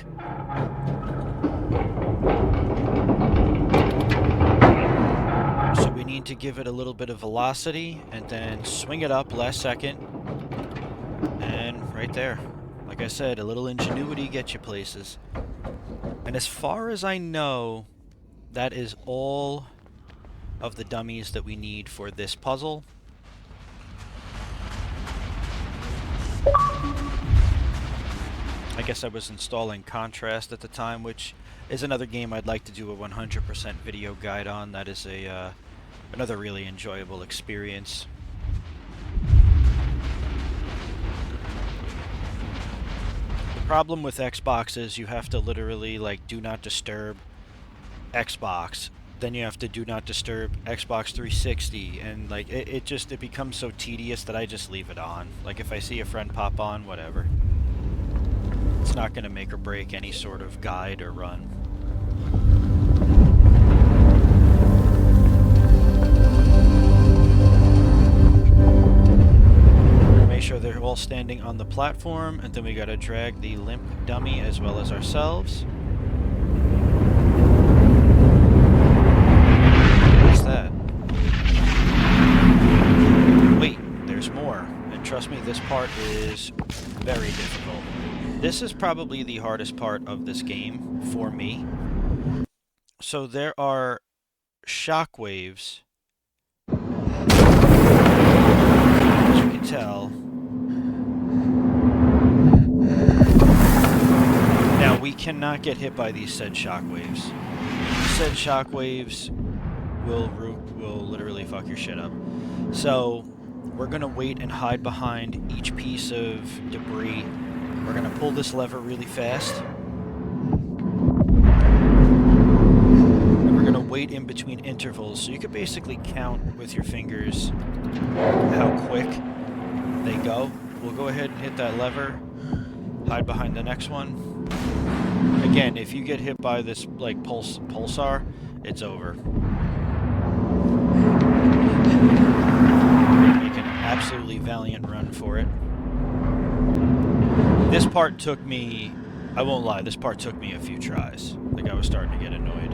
S1: So we need to give it a little bit of velocity and then swing it up last second. And right there. Like I said, a little ingenuity gets you places. And as far as I know, that is all of the dummies that we need for this puzzle. I guess I was installing Contrast at the time, which is another game I'd like to do a 100% video guide on. That is a another really enjoyable experience. The problem with Xbox is you have to literally like do not disturb Xbox, then you have to do not disturb Xbox 360, and like it becomes so tedious that I just leave it on. Like if I see a friend pop on, whatever. It's not going to make or break any sort of guide or run. Make sure they're all standing on the platform, and then we got to drag the limp dummy as well as ourselves. What's that? Wait, there's more. And trust me, this part is very difficult. This is probably the hardest part of this game for me. So there are shockwaves, as you can tell. Now we cannot get hit by these said shockwaves. Said shockwaves will literally fuck your shit up. So we're gonna wait and hide behind each piece of debris. We're going to pull this lever really fast. And we're going to wait in between intervals. So you could basically count with your fingers how quick they go. We'll go ahead and hit that lever. Hide behind the next one. Again, if you get hit by this like pulsar, it's over. Make an absolutely valiant run for it. This part took me, I won't lie, this part took me a few tries. Like I was starting to get annoyed.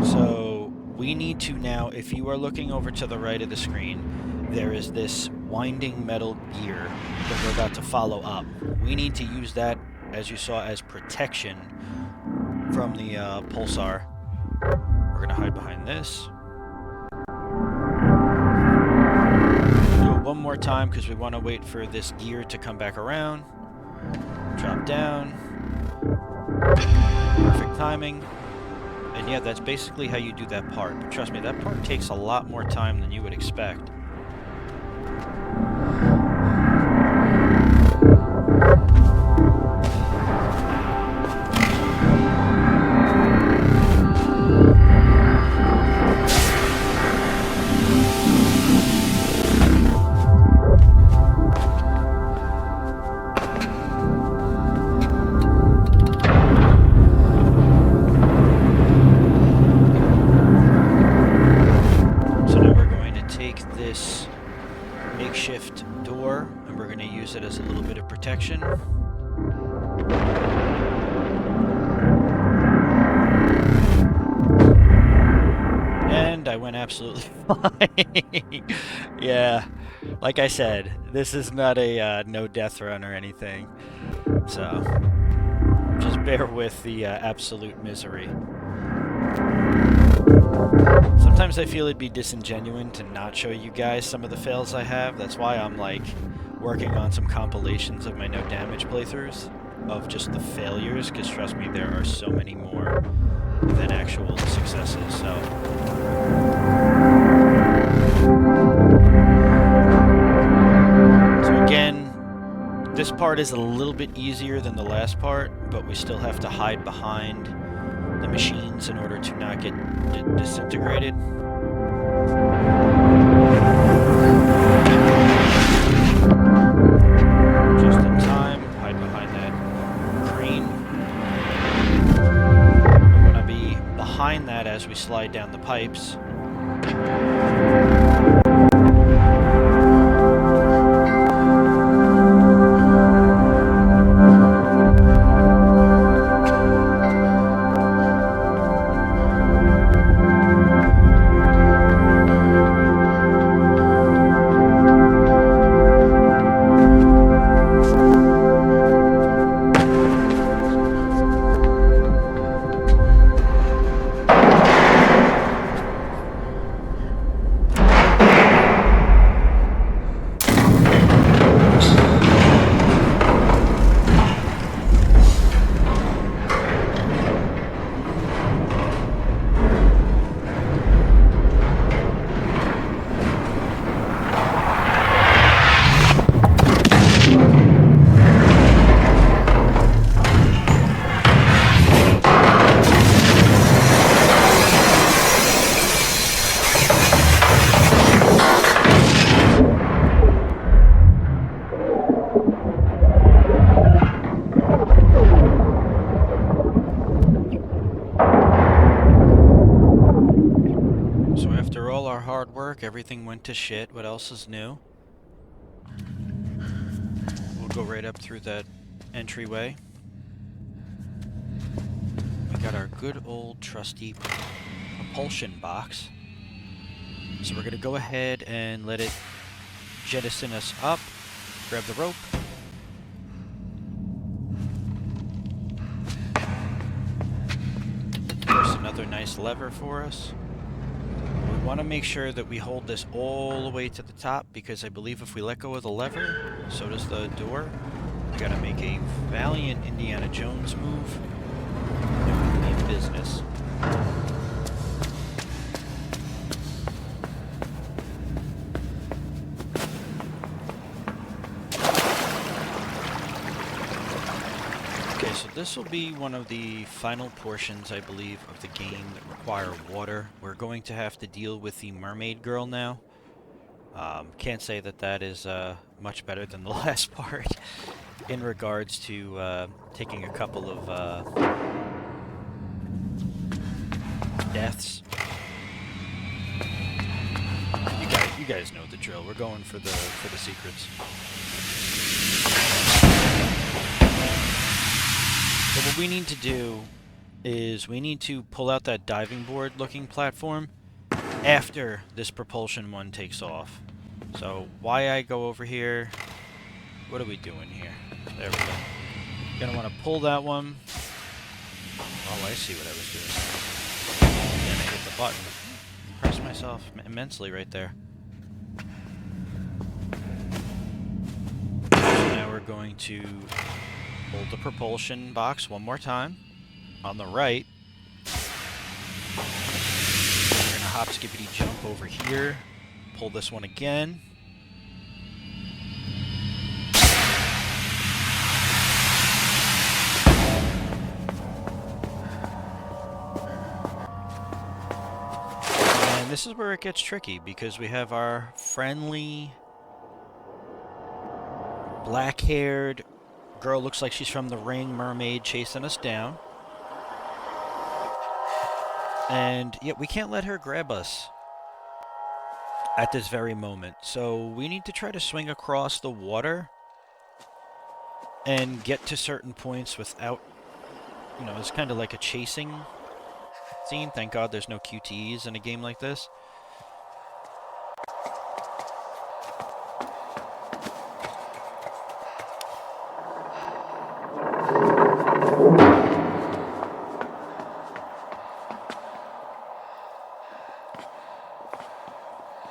S1: So we need to now, if you are looking over to the right of the screen, there is this winding metal gear that we're about to follow up. We need to use that, as you saw, as protection from the pulsar. We're going to hide behind this. One more time because we want to wait for this gear to come back around. Drop down. Perfect timing. And yeah, that's basically how you do that part. But trust me, that part takes a lot more time than you would expect. It as a little bit of protection. And I went absolutely fine. Yeah, like I said, this is not a no death run or anything. So just bear with the absolute misery. Sometimes I feel it'd be disingenuous to not show you guys some of the fails I have. That's why I'm like working on some compilations of my no damage playthroughs of just the failures, because trust me, there are so many more than actual successes. So again, this part is a little bit easier than the last part, but we still have to hide behind the machines in order to not get disintegrated. Just in time, hide behind that crane. We're going to be behind that as we slide down the pipes. everything went to shit. What else is new? We'll go right up through that entryway. We got our good old trusty propulsion box. So we're going to go ahead and let it jettison us up. Grab the rope. There's another nice lever for us. We want to make sure that we hold this all the way to the top, because I believe if we let go of the lever, so does the door. We got to make a valiant Indiana Jones move. And we mean business. So this will be one of the final portions, I believe, of the game that require water. We're going to have to deal with the mermaid girl now. Can't say that that is much better than the last part in regards to taking a couple of deaths. You guys know the drill. We're going for the secrets. So what we need to do is we need to pull out that diving board looking platform after this propulsion one takes off. So why I go over here, what are we doing here? There we go. Gonna want to pull that one. Oh, I see what I was doing. Then I hit the button. Press myself immensely right there. So now we're going to hold the propulsion box one more time on the right. We're going to hop, skippity, jump over here. Pull this one again. And this is where it gets tricky, because we have our friendly black-haired girl, looks like she's from The Ring, mermaid, chasing us down. And yeah, we can't let her grab us at this very moment. So we need to try to swing across the water and get to certain points without, you know, it's kind of like a chasing scene. Thank God there's no QTEs in a game like this.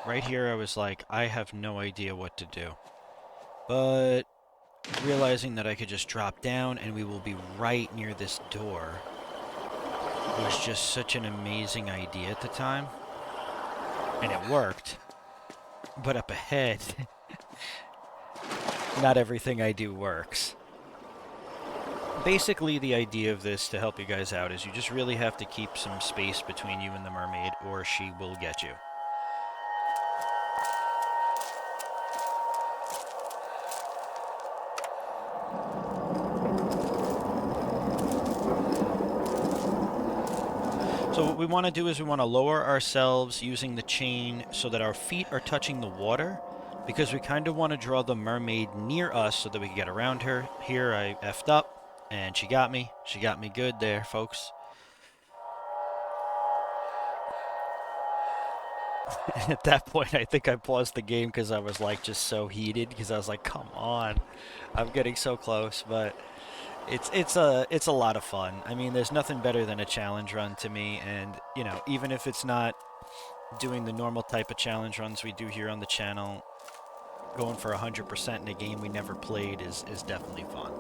S1: Right here, I was like, I have no idea what to do. But realizing that I could just drop down and we will be right near this door was just such an amazing idea at the time. And it worked. But up ahead, not everything I do works. Basically, the idea of this, to help you guys out, is you just really have to keep some space between you and the mermaid, or she will get you. So what we want to do is we want to lower ourselves using the chain so that our feet are touching the water, because we kind of want to draw the mermaid near us so that we can get around her. Here I effed up, and she got me. She got me good there, folks. At that point, I think I paused the game because I was like just so heated, because I was like, come on, I'm getting so close. But it's a lot of fun. I mean, there's nothing better than a challenge run to me, and you know, even if it's not doing the normal type of challenge runs we do here on the channel, going for 100% in a game we never played is definitely fun.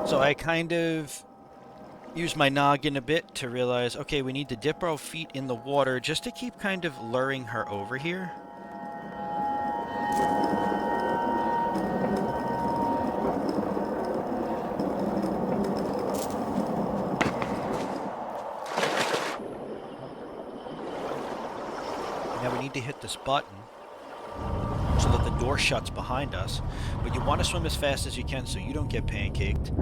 S1: So I kind of use my noggin a bit to realize, okay, we need to dip our feet in the water just to keep kind of luring her over here. Now we need to hit this button so that the door shuts behind us, but you want to swim as fast as you can so you don't get pancaked.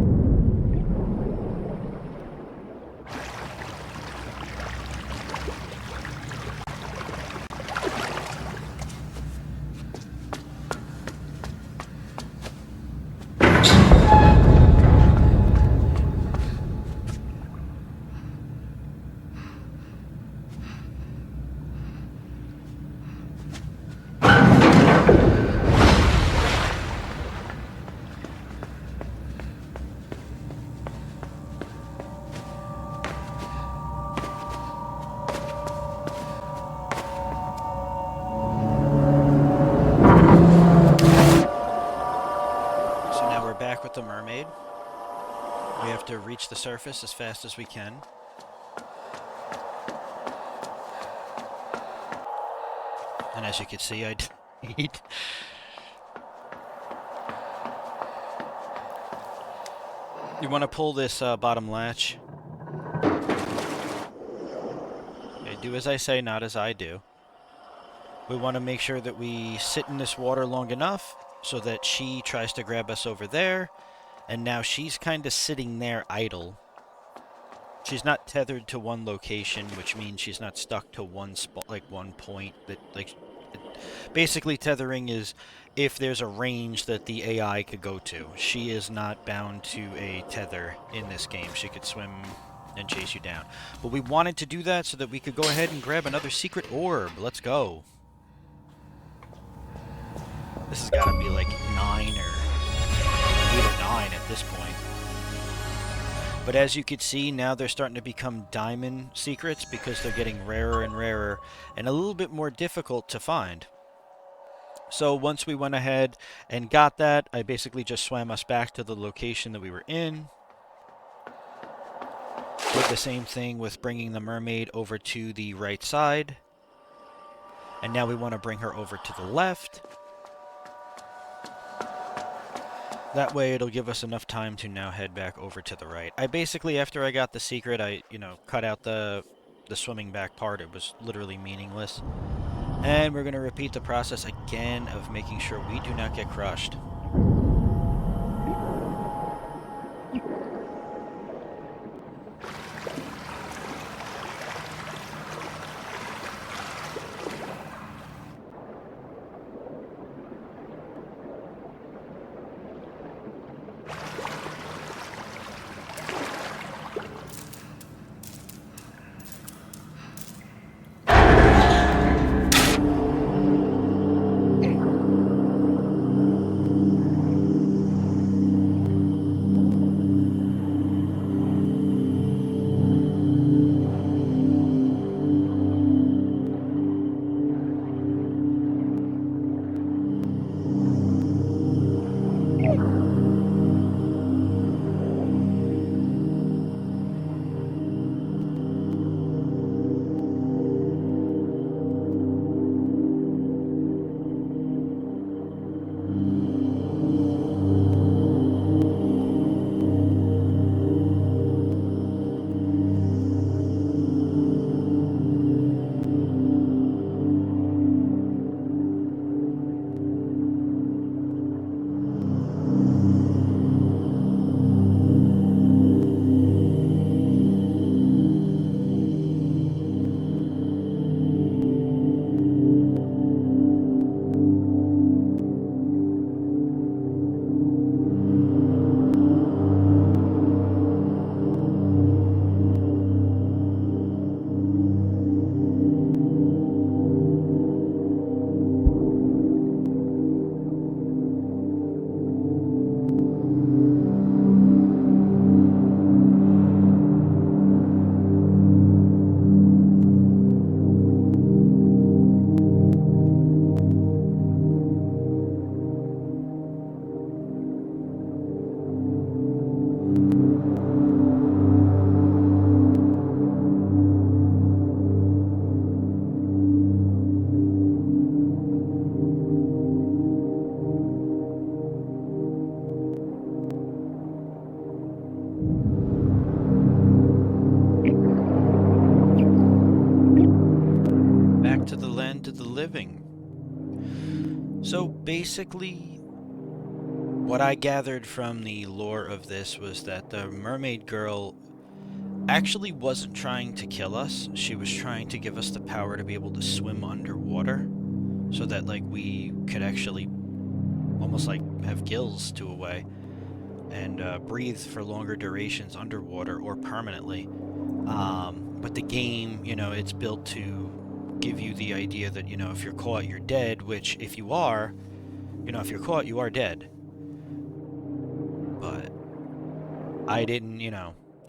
S1: have to reach the surface as fast as we can. And as you can see, I need... You want to pull this bottom latch. Okay, do as I say, not as I do. We want to make sure that we sit in this water long enough so that she tries to grab us over there. And now she's kind of sitting there idle. She's not tethered to one location, which means she's not stuck to one spot, like one point. That basically, tethering is if there's a range that the AI could go to. She is not bound to a tether in this game. She could swim and chase you down. But we wanted to do that so that we could go ahead and grab another secret orb. Let's go. This has got to be like 9 or 8 or 9 at this point. But as you can see, now they're starting to become diamond secrets because they're getting rarer and rarer and a little bit more difficult to find. So once we went ahead and got that, I basically just swam us back to the location that we were in. Did the same thing with bringing the mermaid over to the right side. And now we want to bring her over to the left. That way it'll give us enough time to now head back over to the right. I basically, after I got the secret, I, cut out the swimming back part. It was literally meaningless. And we're going to repeat the process again of making sure we do not get crushed. So basically, what I gathered from the lore of this was that the mermaid girl actually wasn't trying to kill us. She was trying to give us the power to be able to swim underwater so that we could actually almost have gills to a way and breathe for longer durations underwater or permanently. But the game, it's built to give you the idea that, if you're caught, you're dead, which if you are, if you're caught, you are dead. But I didn't,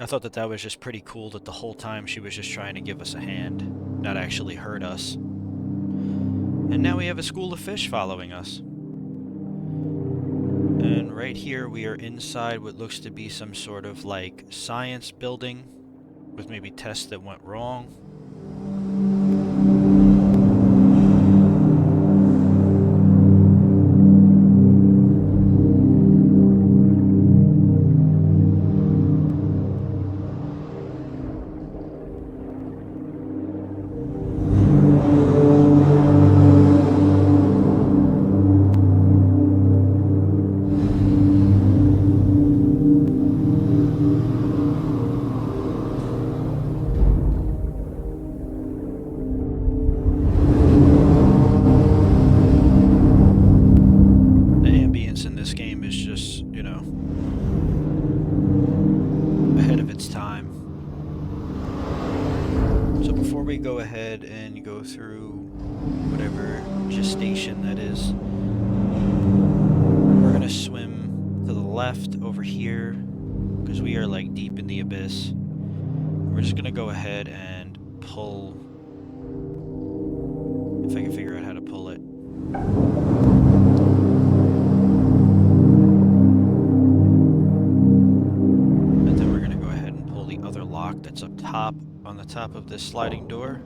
S1: I thought that was just pretty cool that the whole time she was just trying to give us a hand, not actually hurt us. And now we have a school of fish following us. And right here we are inside what looks to be some sort of like science building with maybe tests that went wrong. Go ahead and go through whatever gestation that is. We're gonna swim to the left over here because we are like deep in the abyss. We're just gonna go ahead and pull, if I can figure out how to pull it. And then we're gonna go ahead and pull the other lock that's up top on the top of this sliding door.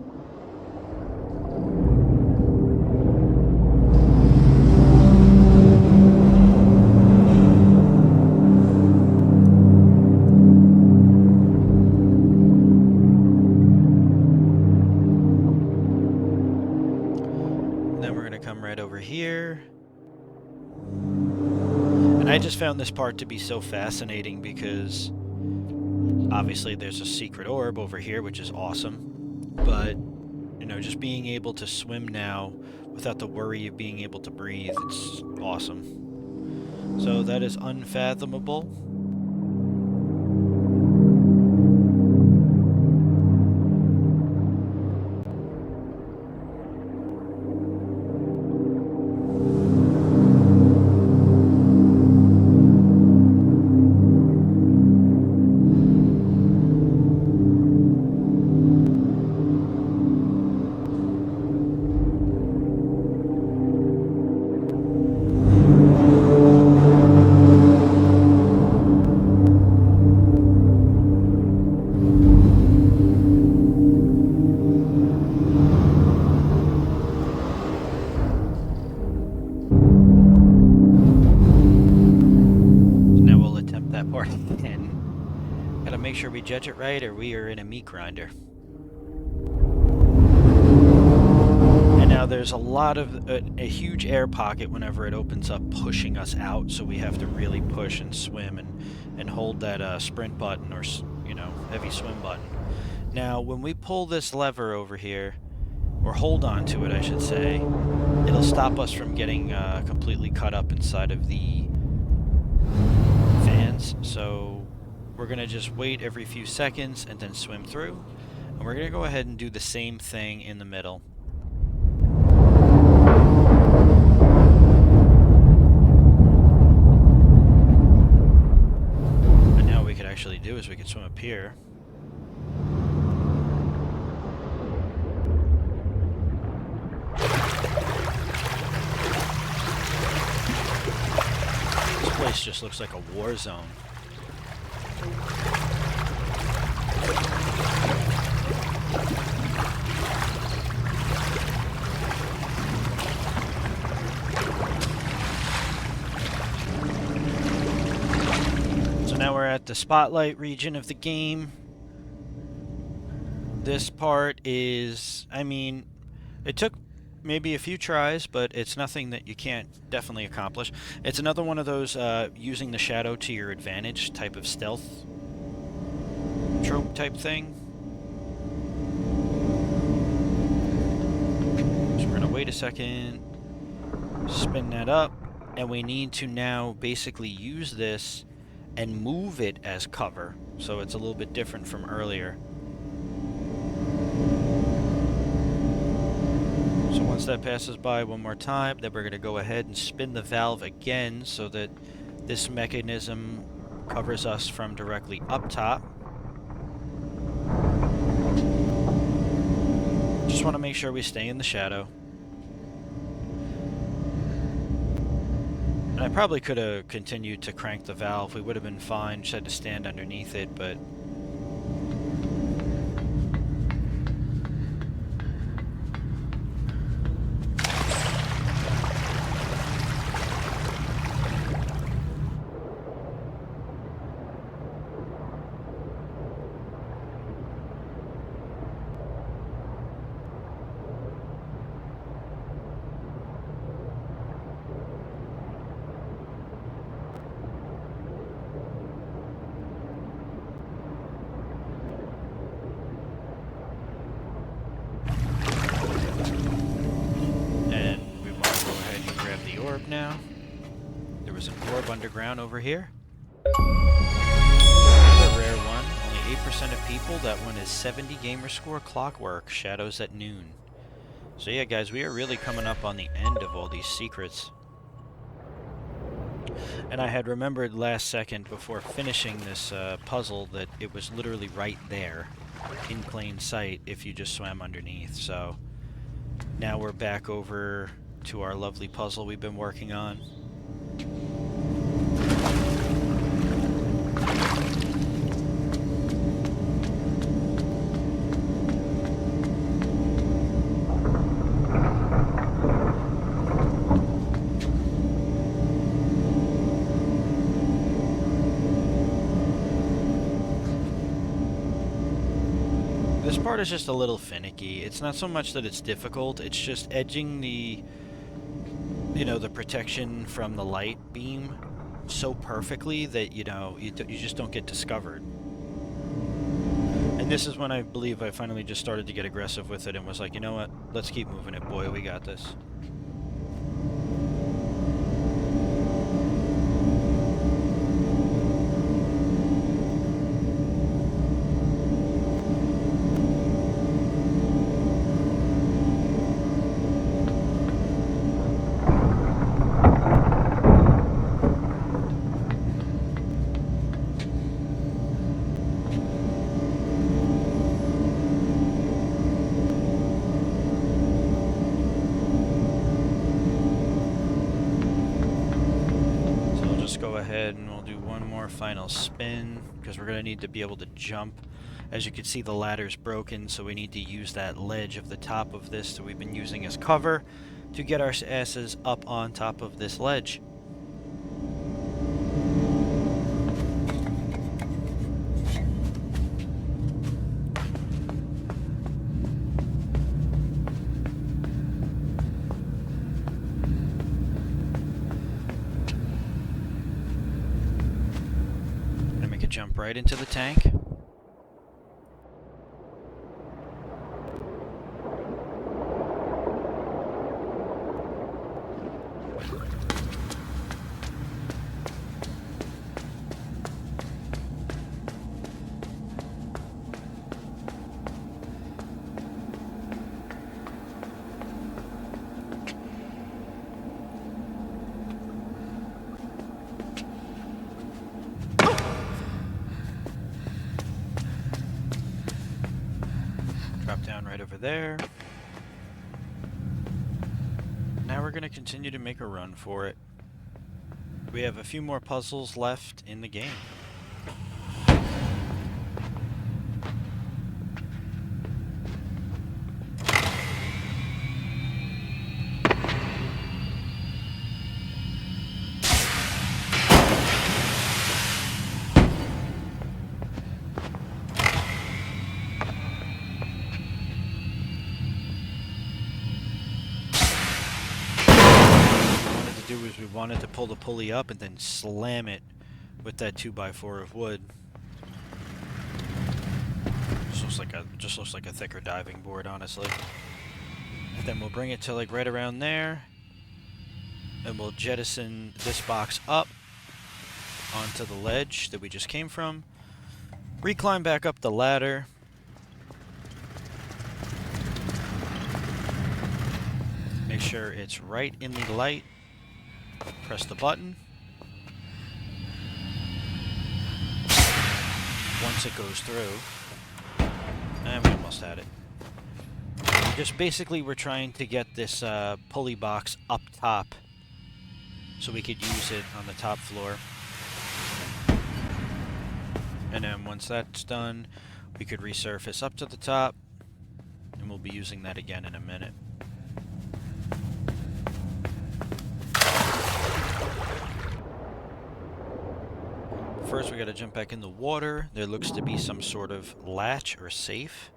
S1: And then we're going to come right over here. And I just found this part to be so fascinating because obviously there's a secret orb over here, which is awesome, but, you know, just being able to swim now without the worry of being able to breathe, it's awesome. So that is Unfathomable. Make sure we judge it right or we are in a meat grinder. And now there's a lot of a huge air pocket whenever it opens up, pushing us out, so we have to really push and swim and hold that sprint button, or, you know, heavy swim button. Now when we pull this lever over here, or hold on to it I should say, it'll stop us from getting completely caught up inside of the fans. So we're going to just wait every few seconds and then swim through. And we're going to go ahead and do the same thing in the middle. And now what we could actually do is we could swim up here. This place just looks like a war zone. So now we're at the spotlight region of the game. This part is, I mean, it took maybe a few tries, but it's nothing that you can't definitely accomplish. It's another one of those using the shadow to your advantage type of stealth trope type thing. So we're going to wait a second, spin that up, and we need to now basically use this and move it as cover. So it's a little bit different from earlier. So once that passes by one more time, then we're going to go ahead and spin the valve again so that this mechanism covers us from directly up top. Just want to make sure we stay in the shadow. And I probably could have continued to crank the valve. We would have been fine. Just had to stand underneath it, but... now. There was an orb underground over here. Another rare one. Only 8% of people. That one is 70 gamer score. Clockwork. Shadows at noon. So yeah, guys, we are really coming up on the end of all these secrets. And I had remembered last second before finishing this puzzle that it was literally right there in plain sight if you just swam underneath. So now we're back over to our lovely puzzle we've been working on. This part is just a little finicky. It's not so much that it's difficult, it's just edging the, you know, the protection from the light beam so perfectly that, you know, you just don't get discovered. And this is when I believe I finally just started to get aggressive with it and was like, you know what, let's keep moving it, boy, we got this. And we'll do one more final spin because we're going to need to be able to jump. As you can see, the ladder's broken, so we need to use that ledge of the top of this that we've been using as cover to get our asses up on top of this ledge. Jump right into the tank. Drop down right over there. Now we're going to continue to make a run for it. We have a few more puzzles left in the game. We wanted to pull the pulley up and then slam it with that 2x4 of wood. Just looks like a thicker diving board, honestly. And then we'll bring it to like right around there, and we'll jettison this box up onto the ledge that we just came from. Reclimb back up the ladder. Make sure it's right in the light. Press the button. Once it goes through, and we almost had it. Just basically we're trying to get this pulley box up top so we could use it on the top floor. And then once that's done, we could resurface up to the top, and we'll be using that again in a minute. First, we gotta jump back in the water. There looks to be some sort of latch or safe.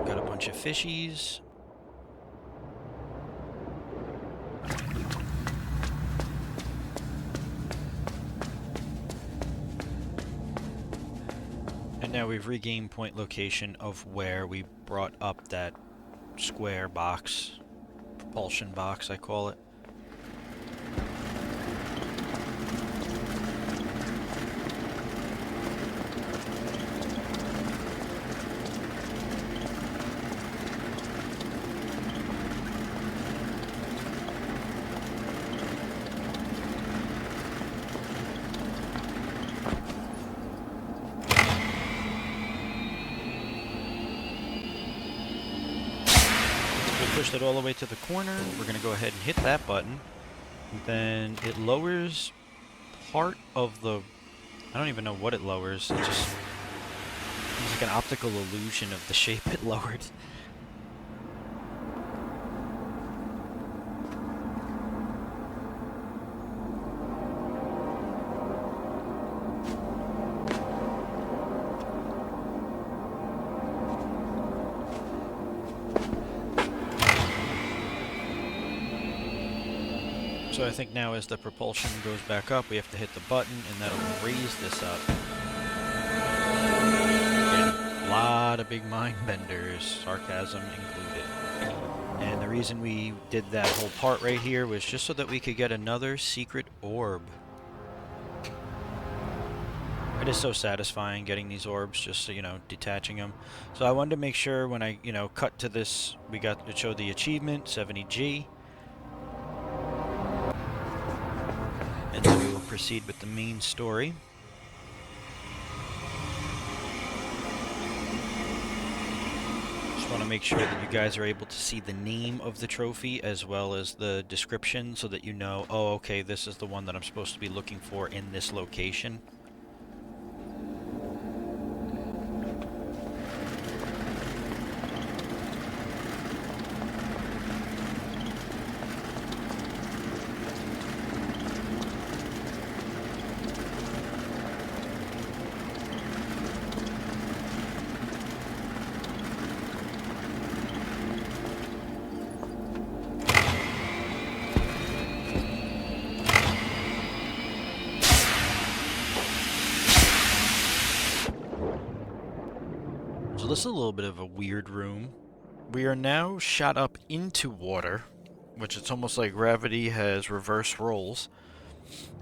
S1: Got a bunch of fishies. And now we've regained point location of where we brought up that square box, propulsion box I call it. Pushed it all the way to the corner. We're going to go ahead and hit that button. And then it lowers part of the... I don't even know what it lowers. It just... It's like an optical illusion of the shape it lowered. So I think now as the propulsion goes back up, we have to hit the button, and that'll raise this up. Again, a lot of big mind benders, sarcasm included. And the reason we did that whole part right here was just so that we could get another secret orb. It is so satisfying getting these orbs, just so, you know, detaching them. So I wanted to make sure when I, you know, cut to this, we got it showed the achievement, 70G. And then we will proceed with the main story. Just want to make sure that you guys are able to see the name of the trophy as well as the description so that you know, oh, okay, this is the one that I'm supposed to be looking for in this location. So this is a little bit of a weird room. We are now shot up into water, which it's almost like gravity has reverse roles.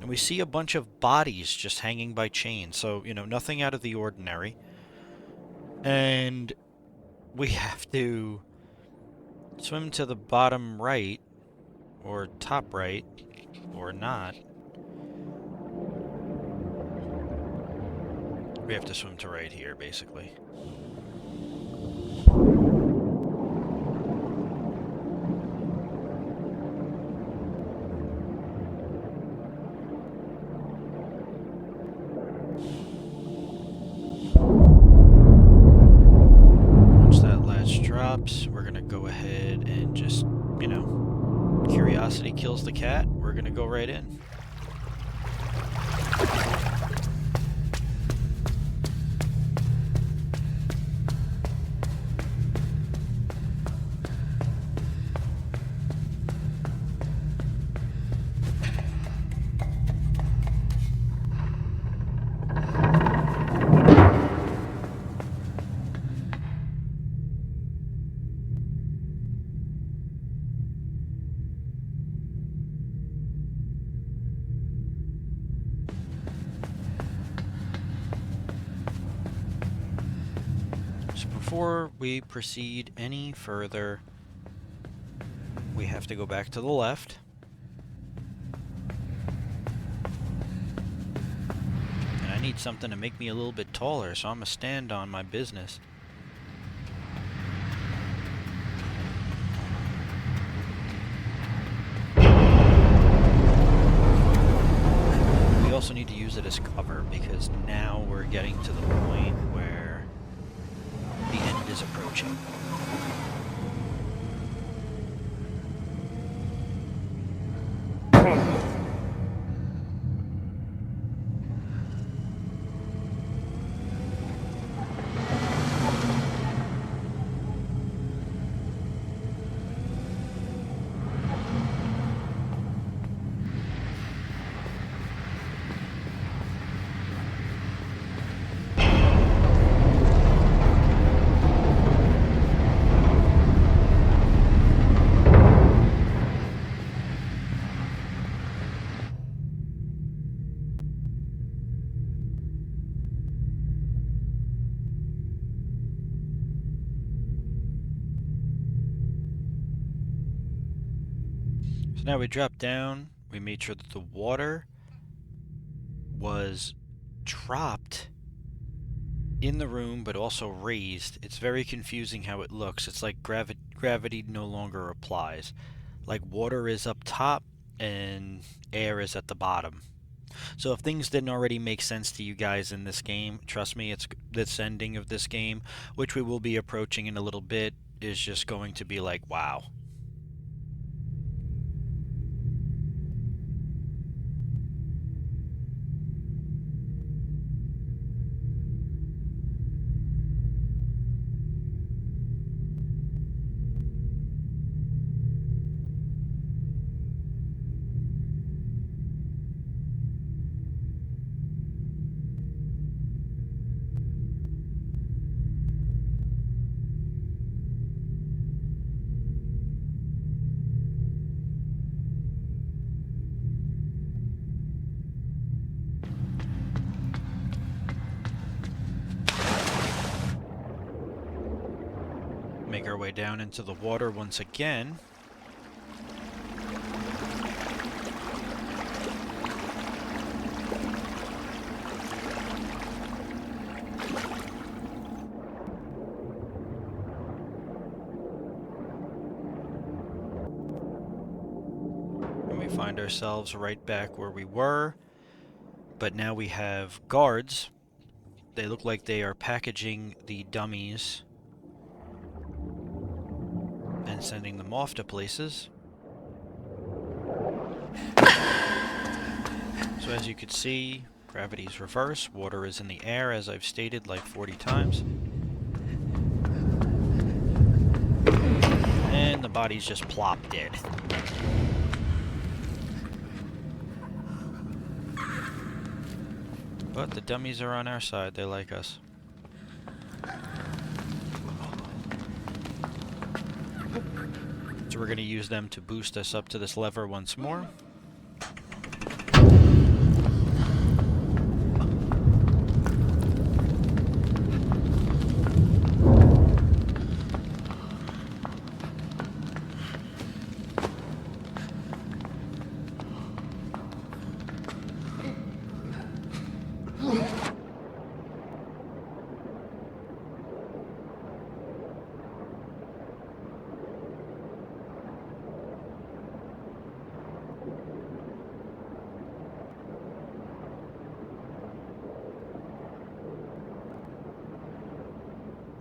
S1: And we see a bunch of bodies just hanging by chains. So, you know, nothing out of the ordinary. And we have to swim to the bottom right, or top right, or not. We have to swim to right here, basically. We're gonna go ahead and just, you know, curiosity kills the cat. We're gonna go right in. Before we proceed any further, we have to go back to the left. And I need something to make me a little bit taller, so I'm gonna stand on my business. getting to the point where the end is approaching. Now we dropped down, we made sure that the water was dropped in the room but also raised. It's very confusing how it looks. It's like gravity no longer applies. Like water is up top and air is at the bottom. So if things didn't already make sense to you guys in this game, trust me, it's this ending of this game, which we will be approaching in a little bit, is just going to be like, wow. Make our way down into the water once again. And we find ourselves right back where we were, but now we have guards. They look like they are packaging the dummies and sending them off to places. So as you can see, gravity is reversed, water is in the air, as I've stated like 40 times. And the bodies just plop dead. But the dummies are on our side, they like us. So we're going to use them to boost us up to this lever once more.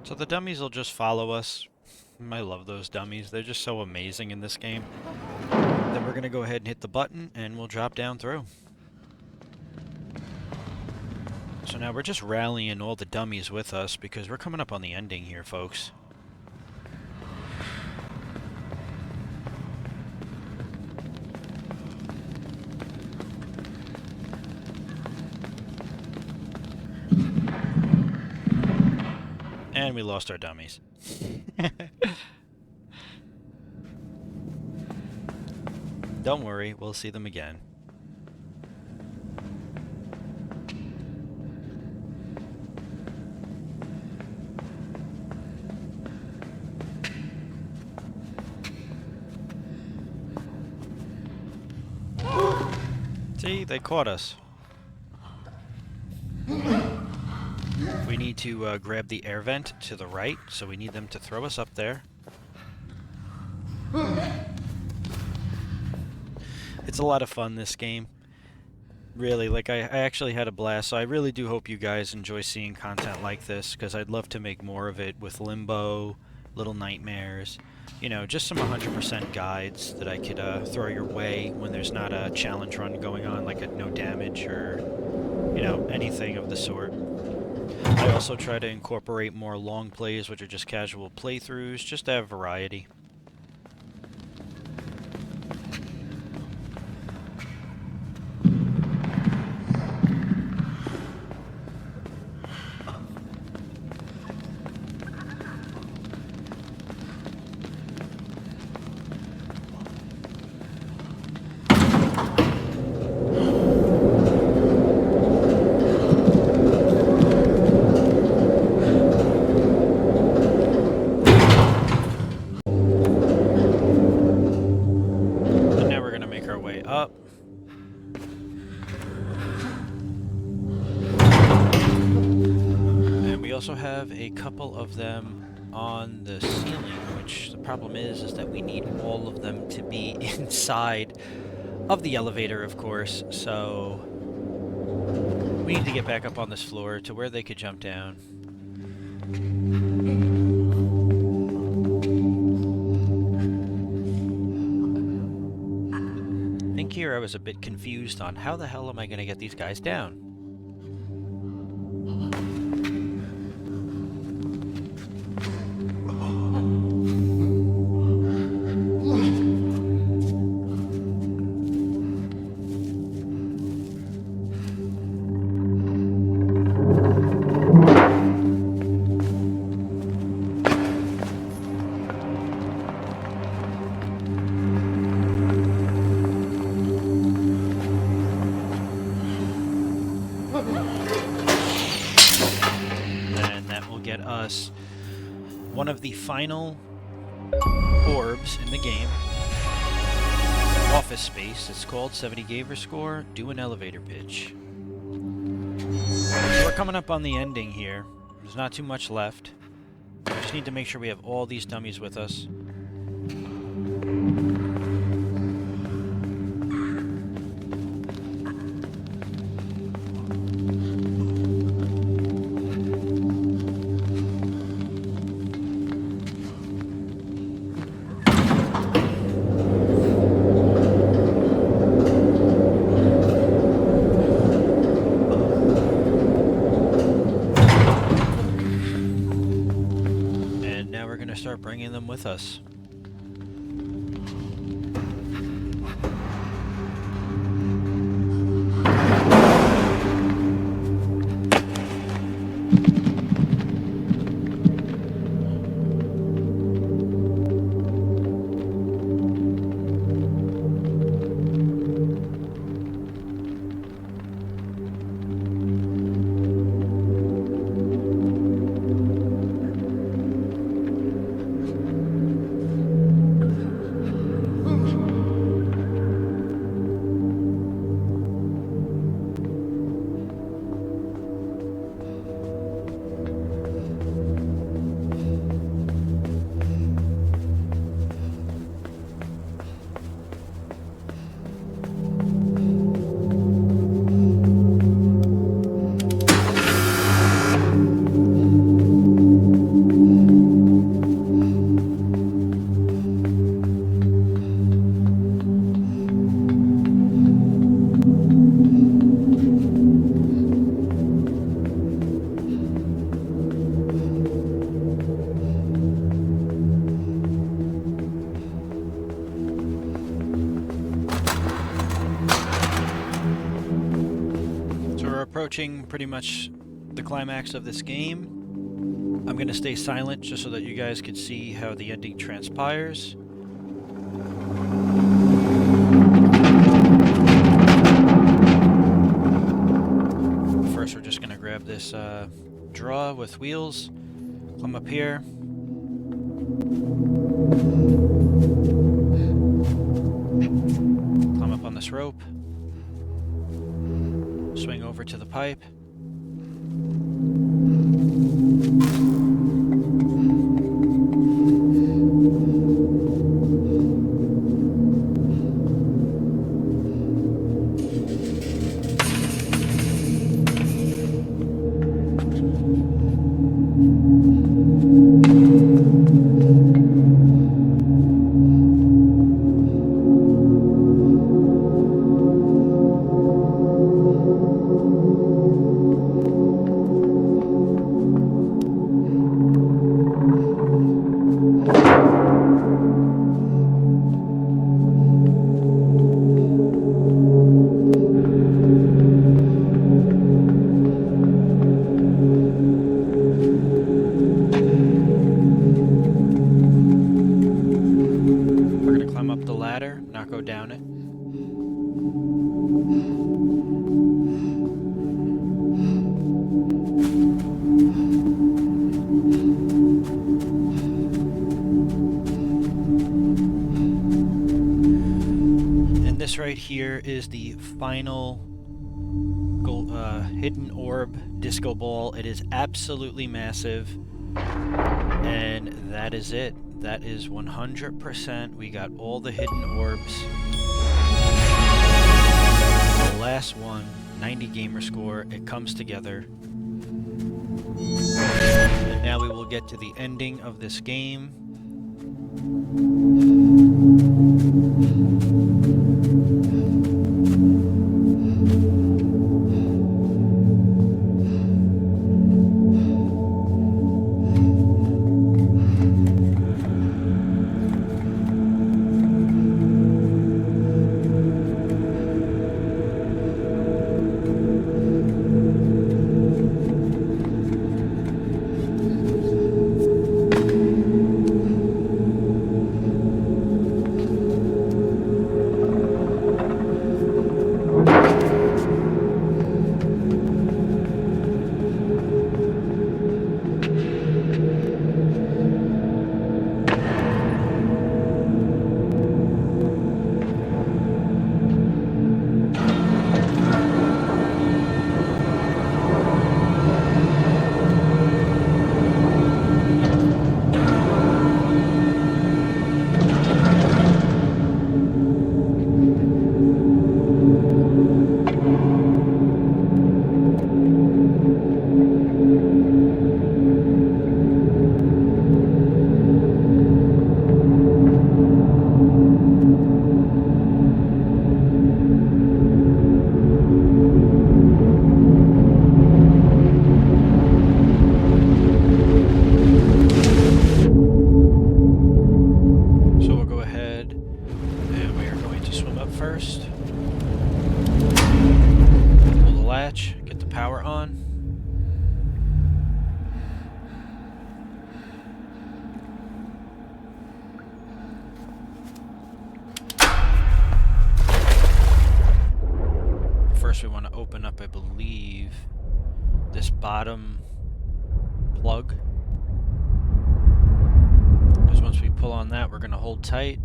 S1: So the dummies will just follow us. I love those dummies. They're just so amazing in this game. Then we're going to go ahead and hit the button and we'll drop down through. So now we're just rallying all the dummies with us because we're coming up on the ending here, folks. And we lost our dummies. Don't worry, we'll see them again. See, they caught us. We need to grab the air vent to the right, so we need them to throw us up there. It's a lot of fun, this game. Really, like, I actually had a blast, so I really do hope you guys enjoy seeing content like this, because I'd love to make more of it with Limbo, Little Nightmares, you know, just some 100% guides that I could throw your way when there's not a challenge run going on, like a no damage or, you know, anything of the sort. I also try to incorporate more long plays, which are just casual playthroughs, just to have variety. Up. And we also have a couple of them on the ceiling, which the problem is that we need all of them to be inside of the elevator, of course, so we need to get back up on this floor to where they could jump down. I think here I was a bit confused on how the hell am I going to get these guys down? Us one of the final orbs in the game. Office space. It's called 70 Gaver score. Do an elevator pitch. So we're coming up on the ending here. There's not too much left. We just need to make sure we have all these dummies with us. Start bringing them with us. Approaching pretty much the climax of this game. I'm going to stay silent just so that you guys could see how the ending transpires. First, we're just going to grab this draw with wheels, climb up here. Climb up on this rope. Swing over to the pipe. We're gonna climb up the ladder, not go down it. And this right here is the final hidden orb disco ball. It is absolutely massive. And that is it. That is 100%. We got all the hidden orbs. The last one, 90 gamer score. It comes together. And now we will get to the ending of this game. Get the power on. First we want to open up, I believe, this bottom plug. Because once we pull on that, we're going to hold tight.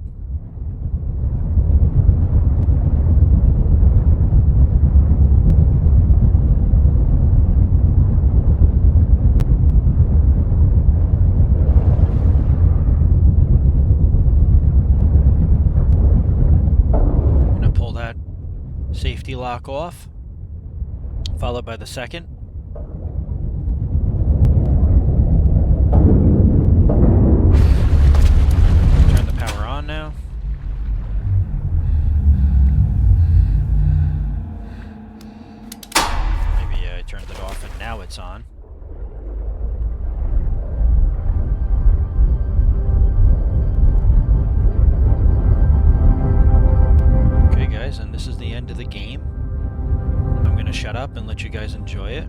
S1: Safety lock off, followed by the second. Turn the power on now. Maybe I turned it off and now it's on. And this is the end of the game. I'm going to shut up and let you guys enjoy it.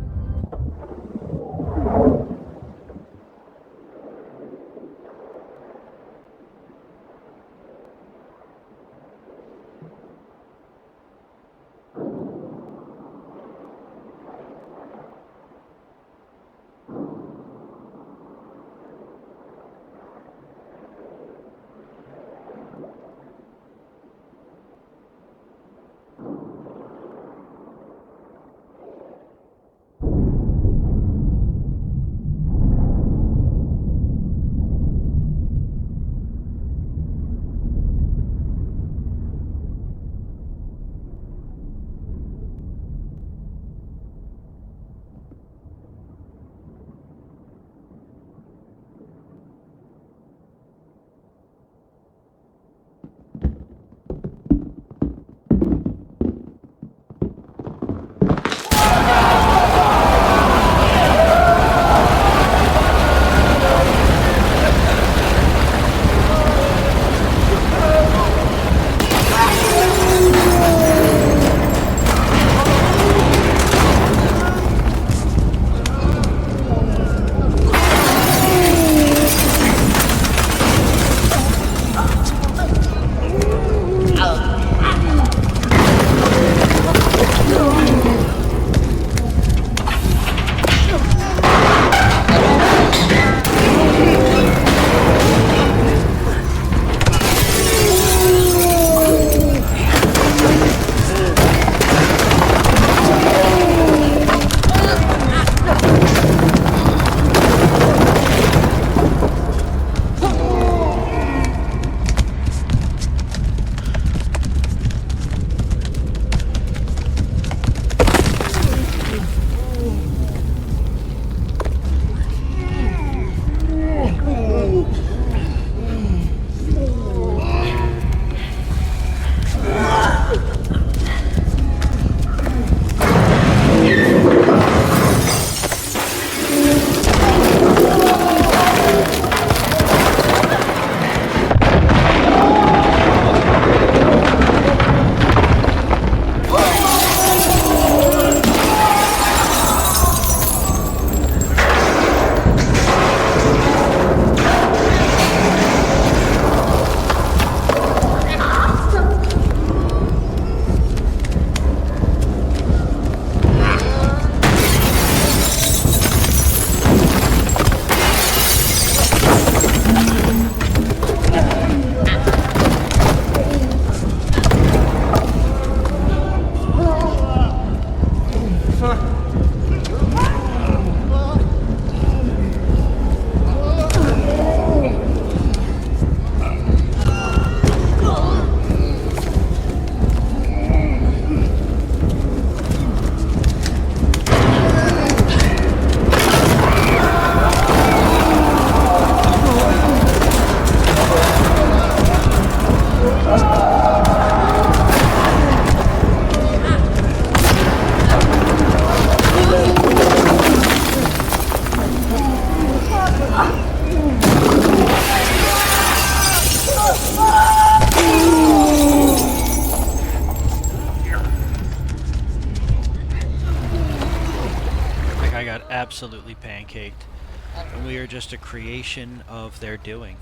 S1: absolutely pancaked. And we are just a creation of their doing.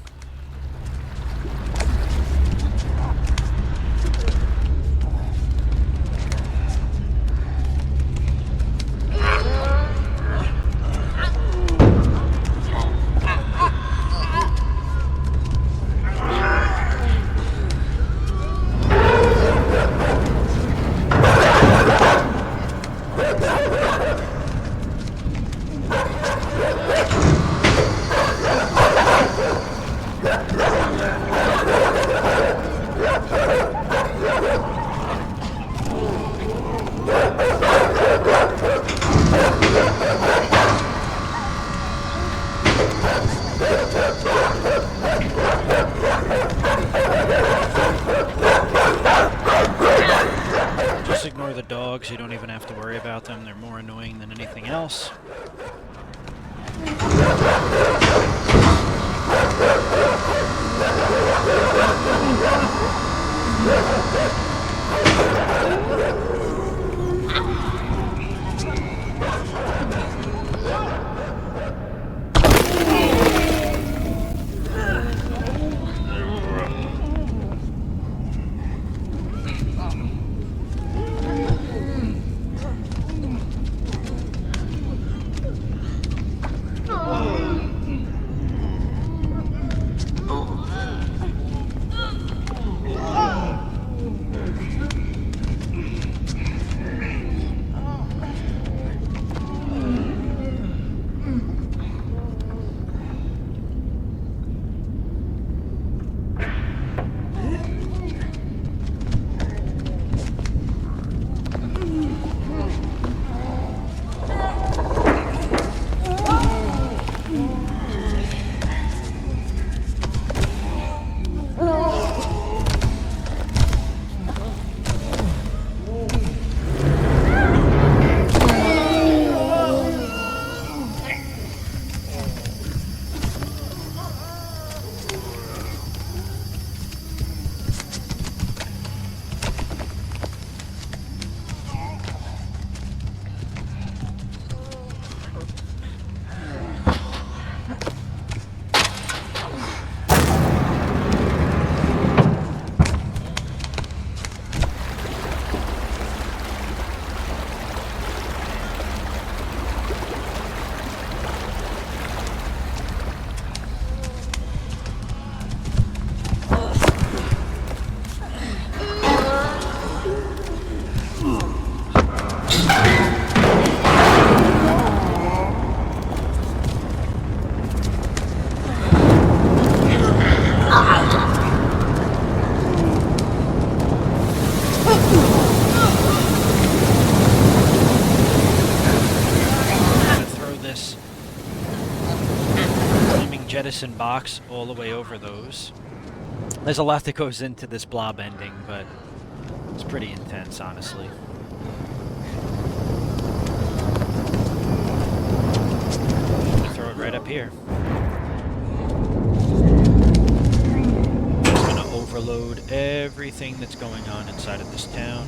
S1: Ignore the dogs, you don't even have to worry about them, they're more annoying than anything else. Jettison box all the way over those. There's a lot that goes into this blob ending, but it's pretty intense, honestly. Throw it right up here. Just gonna overload everything that's going on inside of this town.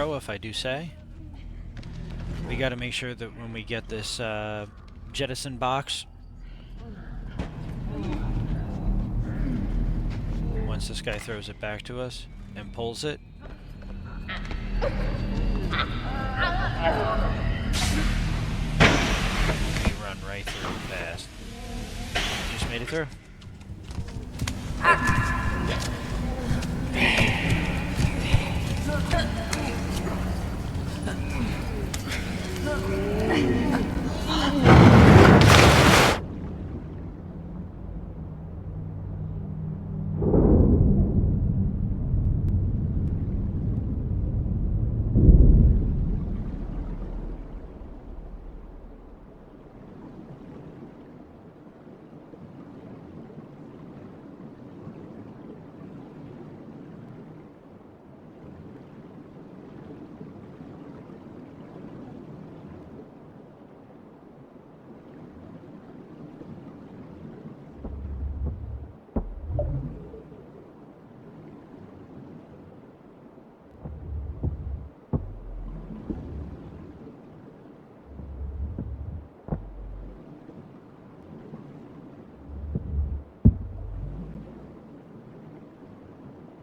S1: so, if I do say. We gotta make sure that when we get this jettison box, once this guy throws it back to us and pulls it, we run right through fast. You just made it through.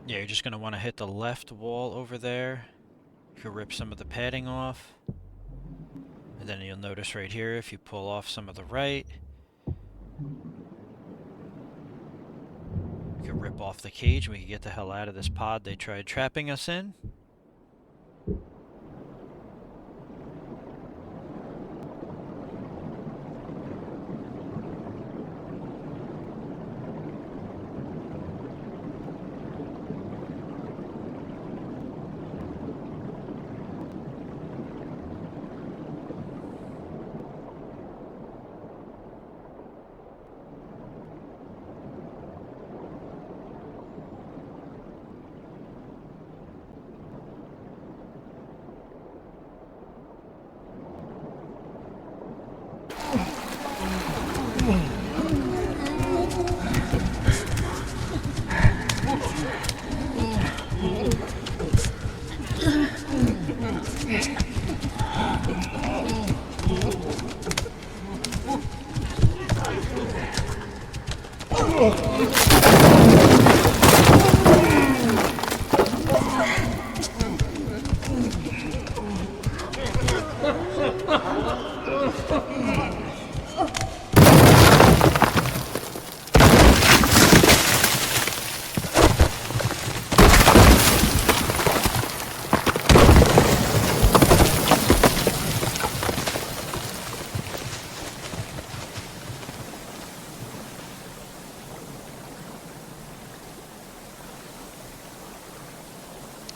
S1: Yeah, you're just going to want to hit the left wall over there. You can rip some of the padding off. And then you'll notice right here, if you pull off some of the right, you can rip off the cage and we can get the hell out of this pod they tried trapping us in.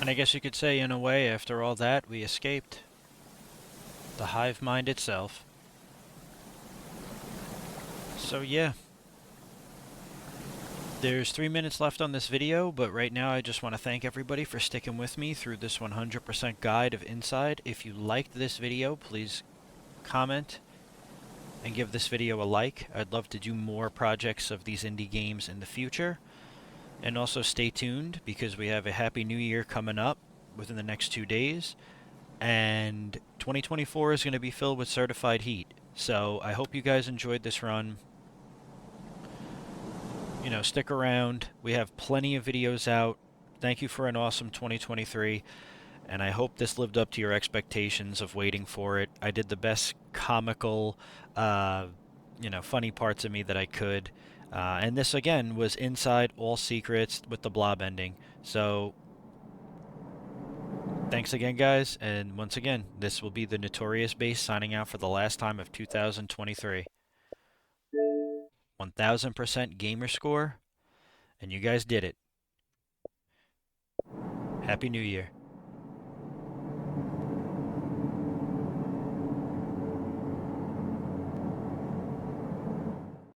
S1: And I guess you could say, in a way, after all that, we escaped the hive mind itself. So yeah. There's 3 minutes left on this video, but right now I just want to thank everybody for sticking with me through this 100% guide of Inside. If you liked this video, please comment and give this video a like. I'd love to do more projects of these indie games in the future. And also stay tuned, because we have a Happy New Year coming up within the next 2 days. And 2024 is going to be filled with certified heat. So I hope you guys enjoyed this run. You know, stick around. We have plenty of videos out. Thank you for an awesome 2023. And I hope this lived up to your expectations of waiting for it. I did the best comical, funny parts of me that I could. And this, again, was Inside All Secrets with the blob ending. So, thanks again, guys. And once again, this will be the Notorious Base signing out for the last time of 2023. 1000% gamer score. And you guys did it. Happy New Year.